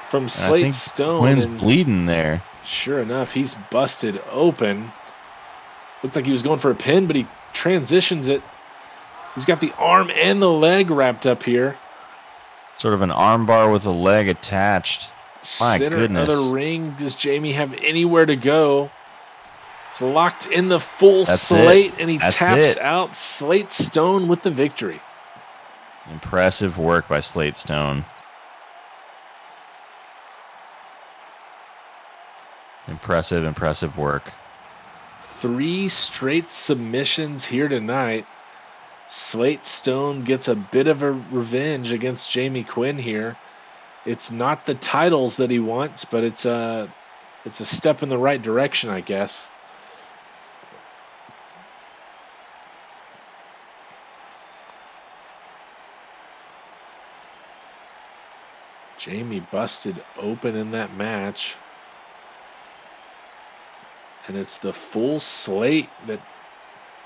from Slate Stone.
Quinn's bleeding there.
Sure enough, he's busted open. Looked like he was going for a pin, but he transitions it. He's got the arm and the leg wrapped up here.
Sort of an arm bar with a leg attached. My goodness.
Center of the ring. Does Jamie have anywhere to go? It's locked in the full Slate, and he taps out Slate Stone with the victory.
Impressive work by Slate Stone. Impressive work.
3 straight submissions here tonight. Slate Stone gets a bit of a revenge against Jamie Quinn here. It's not the titles that he wants, but it's a step in the right direction, I guess. Jamie busted open in that match. And it's the full Slate that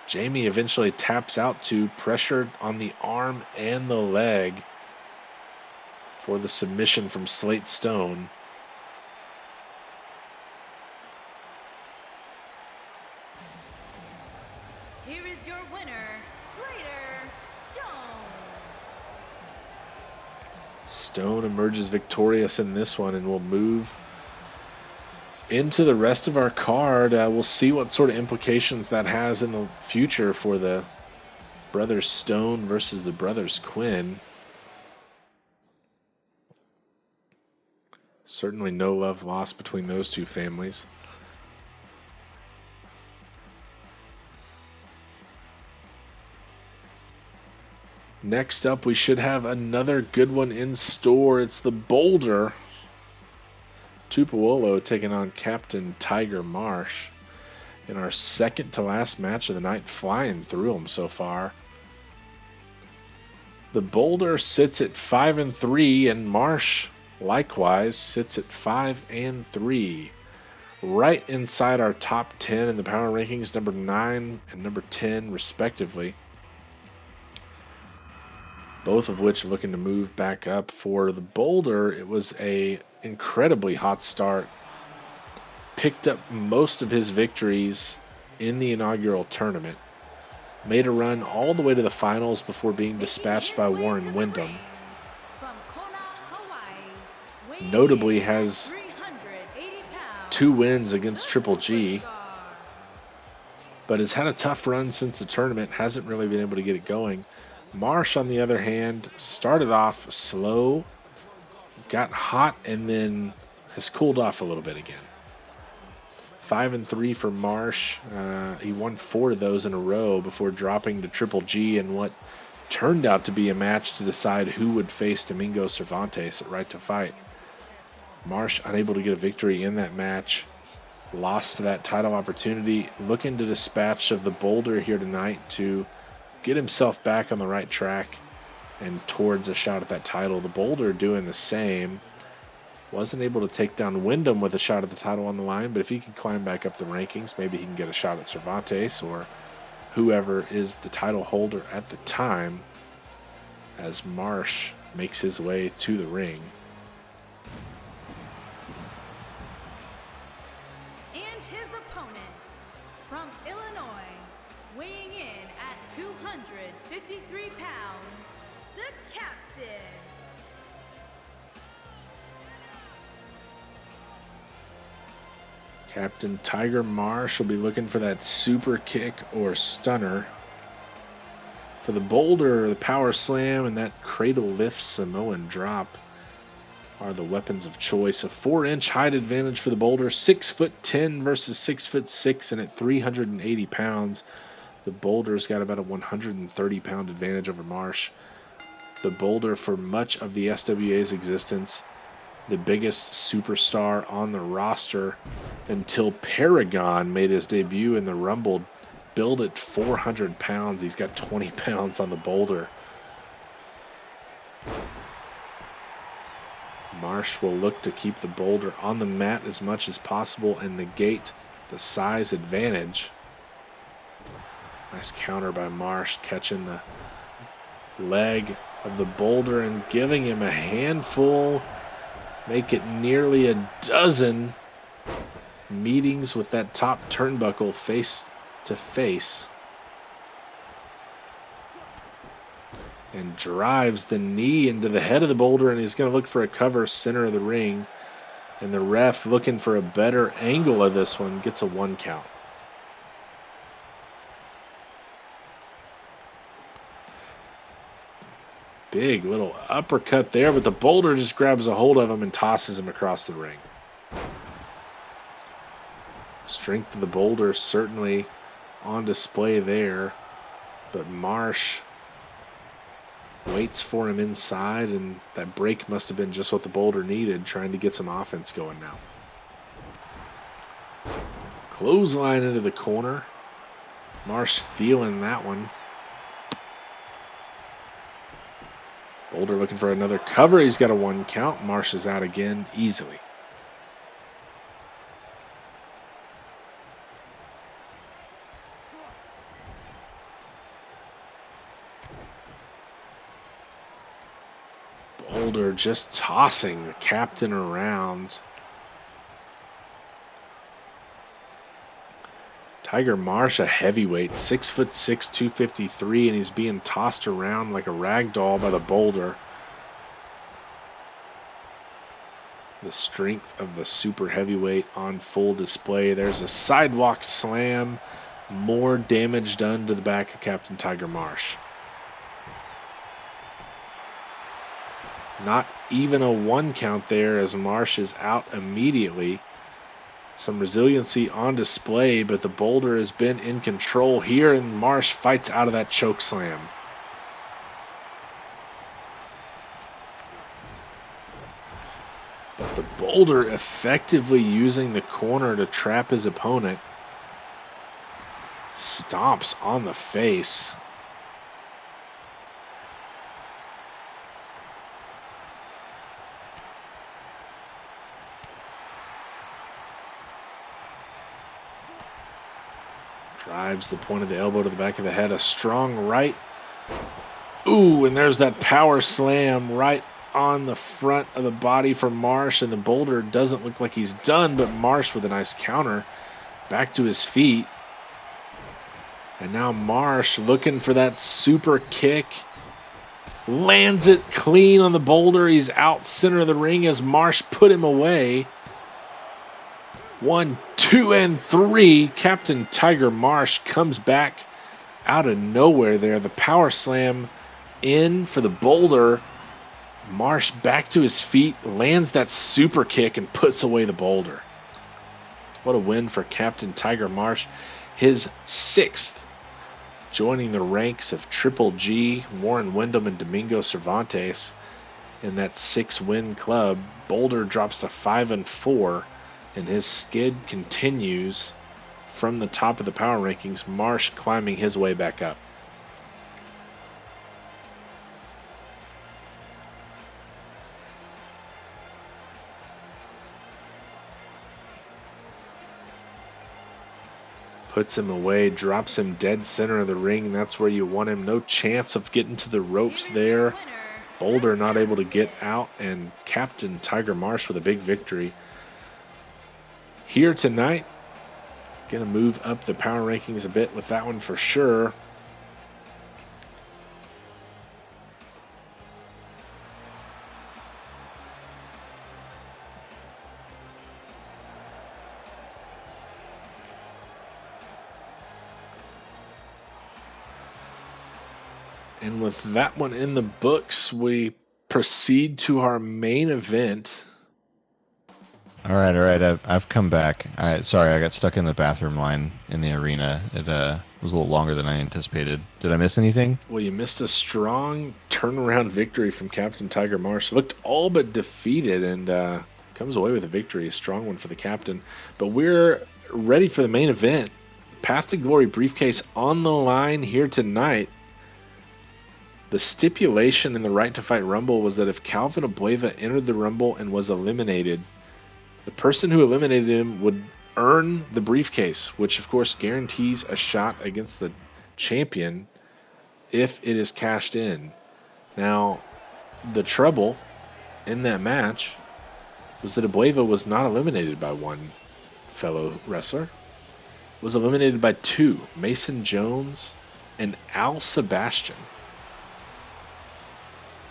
Jamie eventually taps out to, pressured on the arm and the leg for the submission from Slate Stone.
Here is your winner, Slater Stone.
Stone emerges victorious in this one, and we'll move into the rest of our card. We'll see what sort of implications that has in the future for the brothers Stone versus the brothers Quinn. Certainly no love lost between those two families. Next up, we should have another good one in store. It's the Boulder. Tupelo taking on Captain Tiger Marsh in our second to last match of the night, flying through them so far. The Boulder sits at 5-3, and Marsh likewise sits at 5-3. Right inside our top 10 in the power rankings, number 9 and number 10 respectively. Both of which are looking to move back up. For the Boulder, it was a incredibly hot start. Picked up most of his victories in the inaugural tournament. Made a run all the way to the finals before being dispatched by Warren Wyndham. Notably has 2 wins against Triple G, but has had a tough run since the tournament, hasn't really been able to get it going. Marsh, on the other hand, started off slow, got hot, and then has cooled off a little bit again. 5-3 for Marsh. He won 4 of those in a row before dropping to Triple G in what turned out to be a match to decide who would face Domingo Cervantes at Right to Fight. Marsh unable to get a victory in that match. Lost that title opportunity. Looking to dispatch of the Boulder here tonight to get himself back on the right track and towards a shot at that title. The Boulder doing the same. Wasn't able to take down Wyndham with a shot at the title on the line, but if he can climb back up the rankings, maybe he can get a shot at Cervantes or whoever is the title holder at the time, as Marsh makes his way to the ring.
And his opponent, from Illinois, weighing in at 253 pounds, the captain.
Captain Tiger Marsh will be looking for that super kick or stunner. For the Boulder, the power slam and that cradle lift Samoan drop are the weapons of choice. A 4-inch height advantage for the Boulder, 6'10" versus 6'6", and at 380 pounds, the Boulder's got about a 130-pound advantage over Marsh. The Boulder, for much of the SWA's existence, the biggest superstar on the roster until Paragon made his debut in the Rumble, billed at 400 pounds. He's got 20 pounds on the Boulder. Marsh will look to keep the Boulder on the mat as much as possible and negate the size advantage. Nice counter by Marsh, catching the leg of the Boulder and giving him a handful. Make it nearly a dozen meetings with that top turnbuckle face to face. And drives the knee into the head of the Boulder, and he's going to look for a cover center of the ring. And the ref, looking for a better angle of this one, gets a 1 count. Big little uppercut there, but the Boulder just grabs a hold of him and tosses him across the ring. Strength of the Boulder certainly on display there, but Marsh waits for him inside, and that break must have been just what the Boulder needed, trying to get some offense going now. Clothesline into the corner. Marsh feeling that one. Boulder looking for another cover. He's got a 1 count. Marsh is out again easily. just tossing the captain around. Tiger Marsh, a heavyweight, 6'6", 253, and he's being tossed around like a rag doll by the boulder. The strength of the super heavyweight on full display. There's a sidewalk slam. More damage done to the back of Captain Tiger Marsh. Not even a 1 count there as Marsh is out immediately. Some resiliency on display, but the boulder has been in control here, and Marsh fights out of that choke slam. But the boulder effectively using the corner to trap his opponent. Stomps on the face. Drives the point of the elbow to the back of the head. A strong right. Ooh, and there's that power slam right on the front of the body for Marsh. And the boulder doesn't look like he's done, but Marsh with a nice counter. Back to his feet. And now Marsh looking for that super kick. Lands it clean on the boulder. He's out center of the ring as Marsh put him away. 1, 2, and 3. Captain Tiger Marsh comes back out of nowhere there. The power slam in for the boulder. Marsh back to his feet, lands that super kick, and puts away the boulder. What a win for Captain Tiger Marsh. His 6th, joining the ranks of Triple G, Warren Wyndham, and Domingo Cervantes in that 6-win club. Boulder drops to 5-4. And his skid continues from the top of the power rankings. Marsh climbing his way back up. Puts him away, drops him dead center of the ring. That's where you want him. No chance of getting to the ropes there. Boulder not able to get out, and Captain Tiger Marsh with a big victory. Here tonight, going to move up the power rankings a bit with that one for sure. And with that one in the books, we proceed to our main event.
All right. I've come back. Sorry, I got stuck in the bathroom line in the arena. It was a little longer than I anticipated. Did I miss anything?
Well, you missed a strong turnaround victory from Captain Tiger Marsh. Looked all but defeated and comes away with a victory. A strong one for the captain. But we're ready for the main event. Path to Glory briefcase on the line here tonight. The stipulation in the Right to Fight Rumble was that if Calvin Abueva entered the Rumble and was eliminated, the person who eliminated him would earn the briefcase, which of course guarantees a shot against the champion if it is cashed in. Now, the trouble in that match was that Abueva was not eliminated by one fellow wrestler. Was eliminated by 2, Mason Jones and Al Sebastian.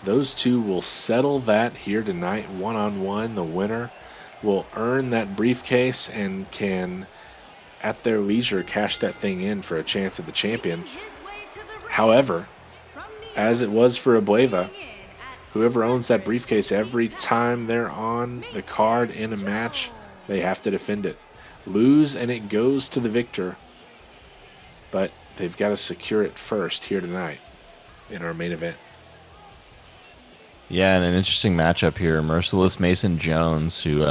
Those 2 will settle that here tonight, one-on-one. The winner will earn that briefcase and can, at their leisure, cash that thing in for a chance at the champion. However, as it was for Abueva, whoever owns that briefcase every time they're on the card in a match, they have to defend it. Lose and it goes to the victor, but they've got to secure it first here tonight in our main event.
Yeah, and an interesting matchup here. Merciless Mason Jones, who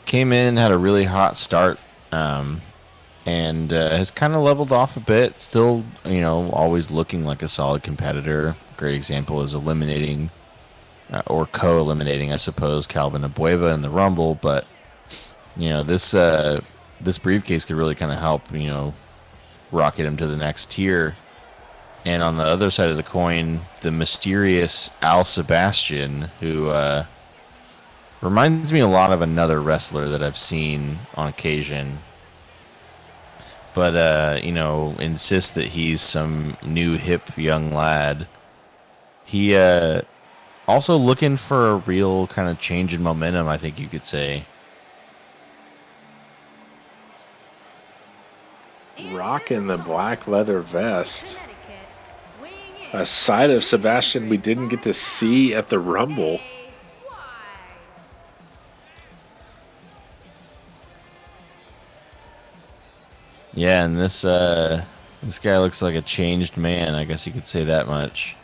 came in, had a really hot start, and has kind of leveled off a bit. Still, always looking like a solid competitor. Great example is eliminating or co-eliminating, I suppose, Calvin Abueva in the Rumble. But this briefcase could really kind of help, rocket him to the next tier. And on the other side of the coin, the mysterious Al Sebastian, who reminds me a lot of another wrestler that I've seen on occasion. But, insists that he's some new hip young lad. He also looking for a real kind of change in momentum, I think you could say.
Rocking the black leather vest.
Connecticut, weighing in
A side of Sebastian we didn't get to see at the Rumble.
why?
Yeah, and this guy looks like a changed man. I guess you could say that much.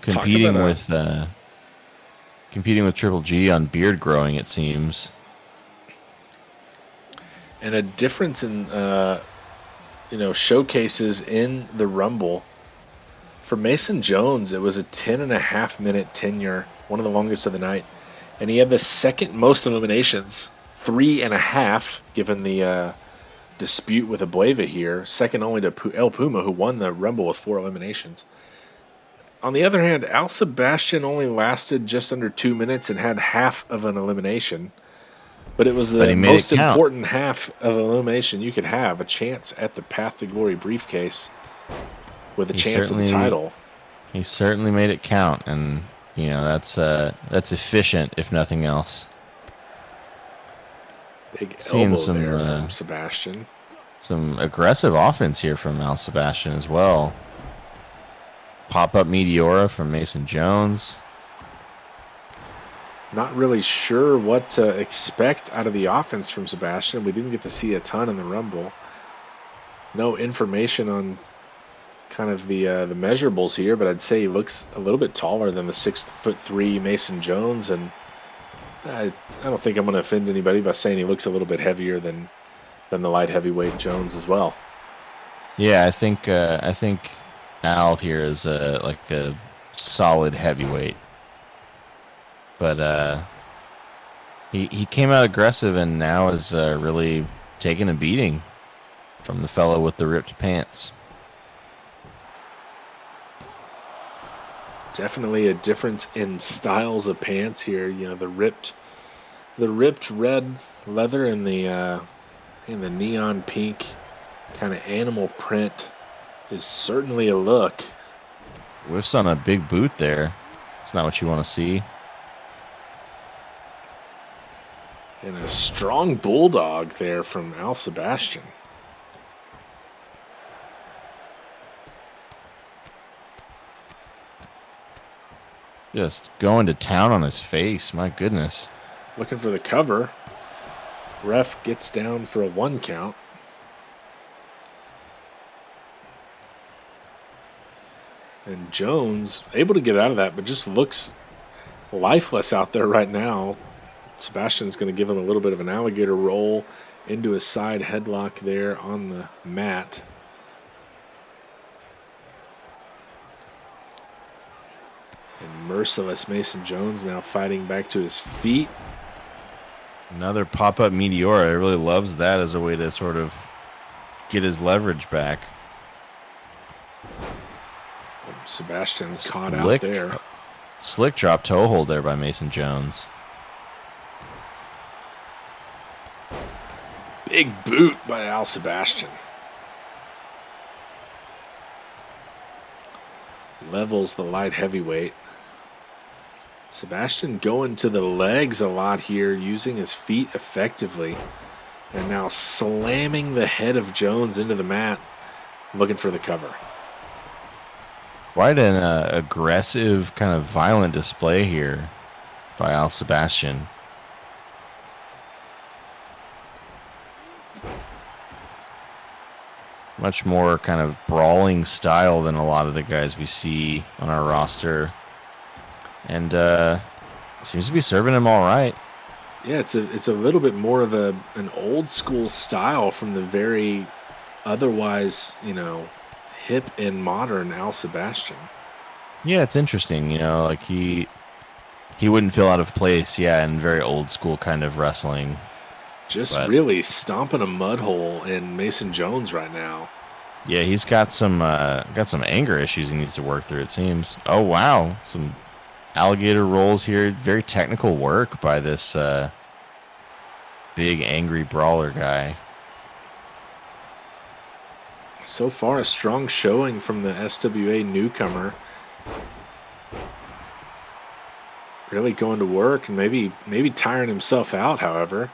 Competing
about
with Triple G on beard growing, it seems.
And a difference in showcases in the Rumble. For Mason Jones, it was a 10.5-minute tenure, one of the longest of the night, and he had the second most eliminations, 3.5, given the dispute with Abueva here, second only to El Puma, who won the Rumble with 4 eliminations. On the other hand, Al Sebastian only lasted just under 2 minutes and had half of an elimination. But it was the most important half of an elimination you could have, a chance at the Path to Glory briefcase with a chance at the title.
He certainly made it count, and that's efficient, if nothing else.
Big
Seeing
elbow
some
there from Sebastian.
Some aggressive offense here from Al Sebastian as well. Pop-up Meteora from Mason Jones.
Not really sure what to expect out of the offense from Sebastian. We didn't get to see a ton in the Rumble. No information on kind of the measurables here, but I'd say he looks a little bit taller than the 6'3" Mason Jones, and I don't think I'm going to offend anybody by saying he looks a little bit heavier than the light heavyweight Jones as well.
Yeah, I think Al here is like a solid heavyweight. But he came out aggressive and now is really taking a beating from the fellow with the ripped pants.
Definitely a difference in styles of pants here. The ripped red leather and the neon pink kind of animal print is certainly a look.
Whiffs on a big boot there. It's not what you want to see.
And a strong bulldog there from Al Sebastian.
Just going to town on his face. My goodness.
Looking for the cover. Ref gets down for a 1 count. And Jones able to get out of that, but just looks lifeless out there right now. Sebastian's going to give him a little bit of an alligator roll into his side headlock there on the mat. And merciless Mason Jones now fighting back to his feet.
Another pop-up Meteora. He really loves that as a way to sort of get his leverage back.
Sebastian caught out there.
Slick drop toe hold there by Mason Jones.
Big boot by Al Sebastian. Levels the light heavyweight. Sebastian going to the legs a lot here, using his feet effectively. And now slamming the head of Jones into the mat, looking for the cover.
Quite an aggressive, kind of violent display here by Al Sebastian. Much more kind of brawling style than a lot of the guys we see on our roster. And seems to be serving him all right.
Yeah, it's a little bit more of an old school style from the very otherwise, hip and modern Al Sebastian.
Yeah, it's interesting. Like he wouldn't feel out of place, in very old school kind of wrestling.
Just really stomping a mud hole in Mason Jones right now.
Yeah, he's got some anger issues he needs to work through, it seems. Oh wow, some alligator rolls here. Very technical work by this big angry brawler guy.
So far, a strong showing from the SWA newcomer. Really going to work and maybe tiring himself out, however.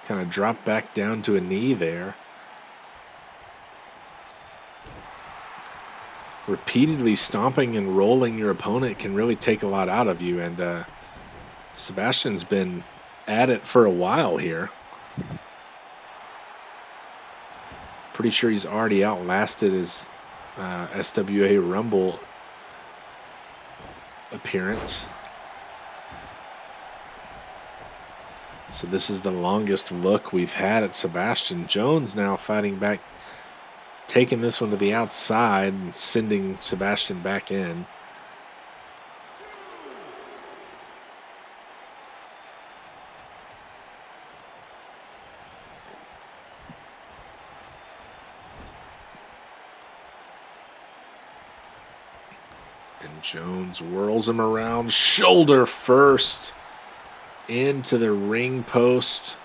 Kind of dropped back down to a knee there. Repeatedly stomping and rolling your opponent can really take a lot out of you, and Sebastian's been at it for a while here. Pretty sure he's already outlasted his SWA Rumble appearance. So this is the longest look we've had at Sebastian. Jones now fighting back, taking this one to the outside and sending Sebastian back in. And Jones whirls him around, shoulder first, into the ring post.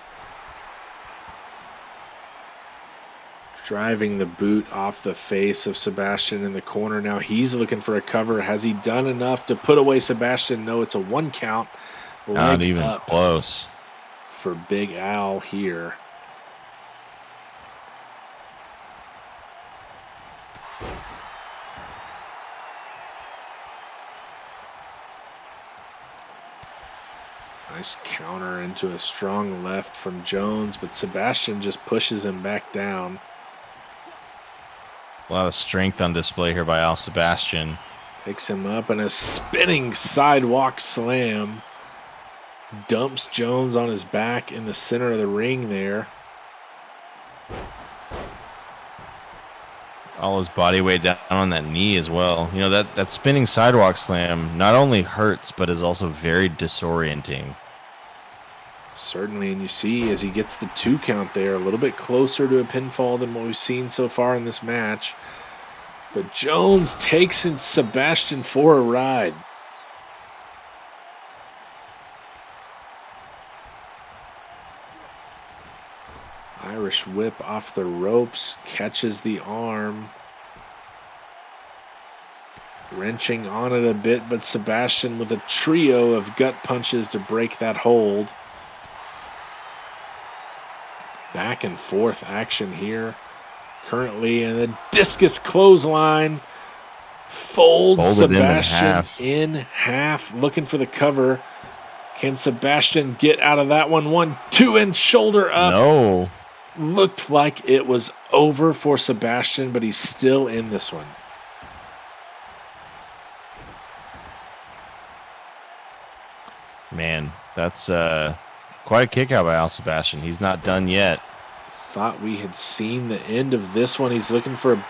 Driving the boot off the face of Sebastian in the corner. Now he's looking for a cover. Has he done enough to put away Sebastian? No, it's a 1 count.
Not even close.
For Big Al here. Nice counter into a strong left from Jones, but Sebastian just pushes him back down.
A lot of strength on display here by Al Sebastian.
Picks him up and a spinning sidewalk slam. Dumps Jones on his back in the center of the ring there.
All his body weight down on that knee as well. You know, that spinning sidewalk slam not only hurts, but is also very disorienting.
Certainly, and you see as he gets the 2 count there, a little bit closer to a pinfall than what we've seen so far in this match. But Jones takes Sebastian for a ride. Irish whip off the ropes, catches the arm. Wrenching on it a bit, but Sebastian with a trio of gut punches to break that hold. Back and forth action here. Currently in the discus clothesline. Folds Sebastian in half. Looking for the cover. Can Sebastian get out of that one? 1, 2, and shoulder up.
No.
Looked like it was over for Sebastian, but he's still in this one.
Man, that's quite a kick out by Al Sebastian. He's not done yet.
Thought we had seen the end of this one. He's looking for a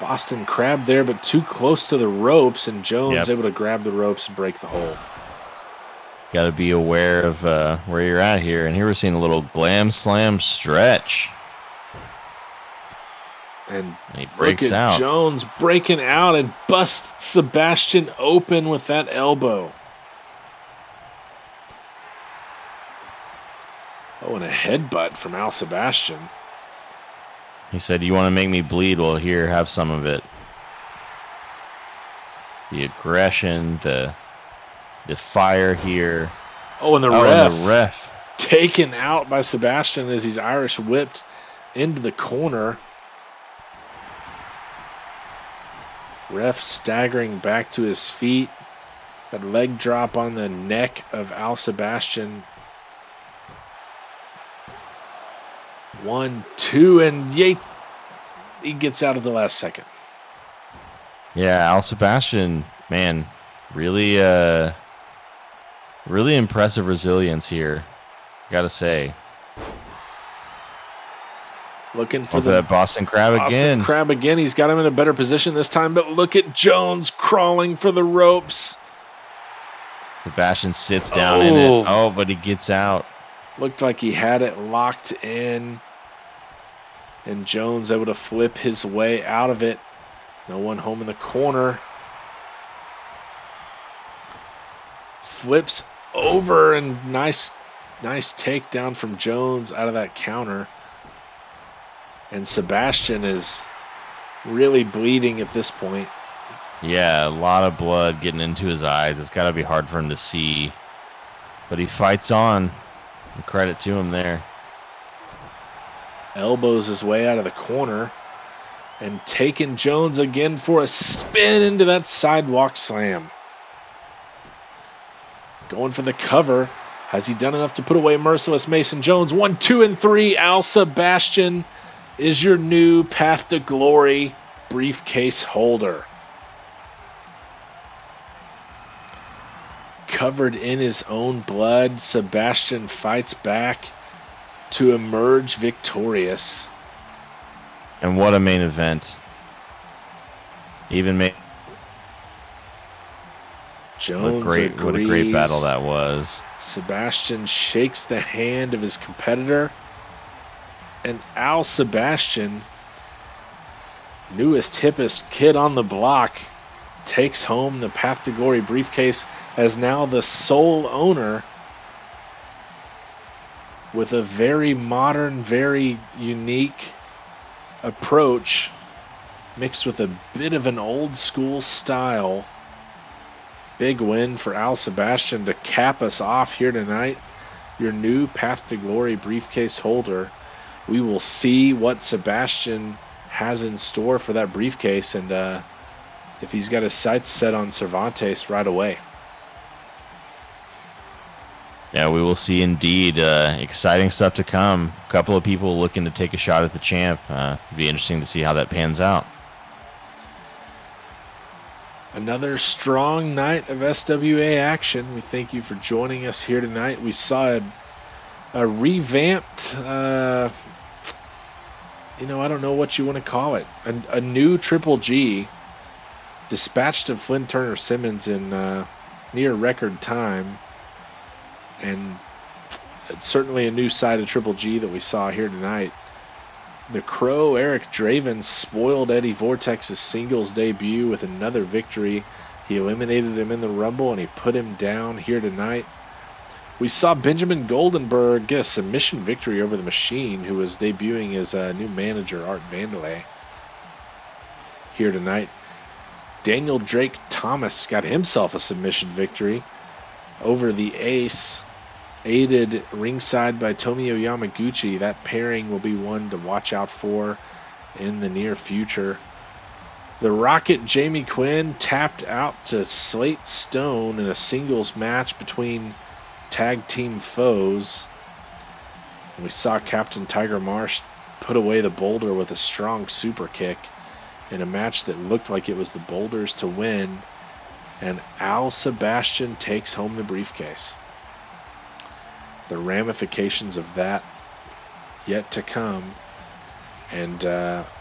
Boston Crab there, but too close to the ropes, and Jones able to grab the ropes and break the hold.
Got to be aware of where you're at here. And here we're seeing a little glam slam stretch.
And
he breaks
look at
out.
Jones breaking out and busts Sebastian open with that elbow. Oh, and a headbutt from Al Sebastian.
He said, "You want to make me bleed? Well, here, have some of it." The aggression, the fire here.
Oh, and the
the ref.
Taken out by Sebastian as he's Irish whipped into the corner. Ref staggering back to his feet. That leg drop on the neck of Al Sebastian. 1, 2, and Yates, he gets out at the last second.
Yeah, Al Sebastian, man, really really impressive resilience here, gotta say.
Looking for
that Boston Crab again.
Boston Crab again. He's got him in a better position this time, but look at Jones crawling for the ropes.
Sebastian sits down in it. Oh, but he gets out.
Looked like he had it locked in. And Jones able to flip his way out of it. No one home in the corner. Flips over, and nice takedown from Jones out of that counter. And Sebastian is really bleeding at this point.
Yeah, a lot of blood getting into his eyes. It's got to be hard for him to see. But he fights on. Credit to him there.
Elbows his way out of the corner. And taking Jones again for a spin into that sidewalk slam. Going for the cover. Has he done enough to put away Merciless Mason Jones? 1, 2, and 3. Al Sebastian is your new Path to Glory briefcase holder. Covered in his own blood, Sebastian fights back to emerge victorious.
And what a main event.
Jones
what a great battle that was.
Sebastian shakes the hand of his competitor. And Al Sebastian, newest, hippest kid on the block, takes home the Path to Glory briefcase as now the sole owner, with a very modern, very unique approach mixed with a bit of an old school style. Big win for Al Sebastian to cap us off here tonight. Your new Path to Glory briefcase holder. We will see what Sebastian has in store for that briefcase, and if he's got his sights set on Cervantes right away.
Yeah, we will see indeed. Exciting stuff to come. A couple of people looking to take a shot at the champ. It'll be interesting to see how that pans out.
Another strong night of SWA action. We thank you for joining us here tonight. We saw a revamped, I don't know what you want to call it, a new Triple G dispatched of Flynn Turner Simmons in near record time. And it's certainly a new side of Triple G that we saw here tonight. The Crow, Eric Draven, spoiled Eddie Vortex's singles debut with another victory. He eliminated him in the Rumble, and he put him down here tonight. We saw Benjamin Goldenberg get a submission victory over the Machine, who was debuting as a new manager, Art Vandelay, here tonight. Daniel Drake Thomas got himself a submission victory over the Ace, aided ringside by Tomio Yamaguchi. That pairing will be one to watch out for in the near future. The Rocket Jamie Quinn tapped out to Slate Stone in a singles match between tag team foes. And we saw Captain Tiger Marsh put away the Boulder with a strong super kick in a match that looked like it was the Boulders to win. And Al Sebastian takes home the briefcase. The ramifications of that yet to come. And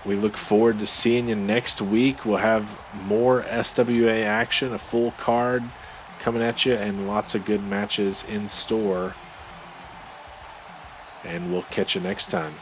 we look forward to seeing you next week. We'll have more SWA action, a full card coming at you, and lots of good matches in store. And we'll catch you next time.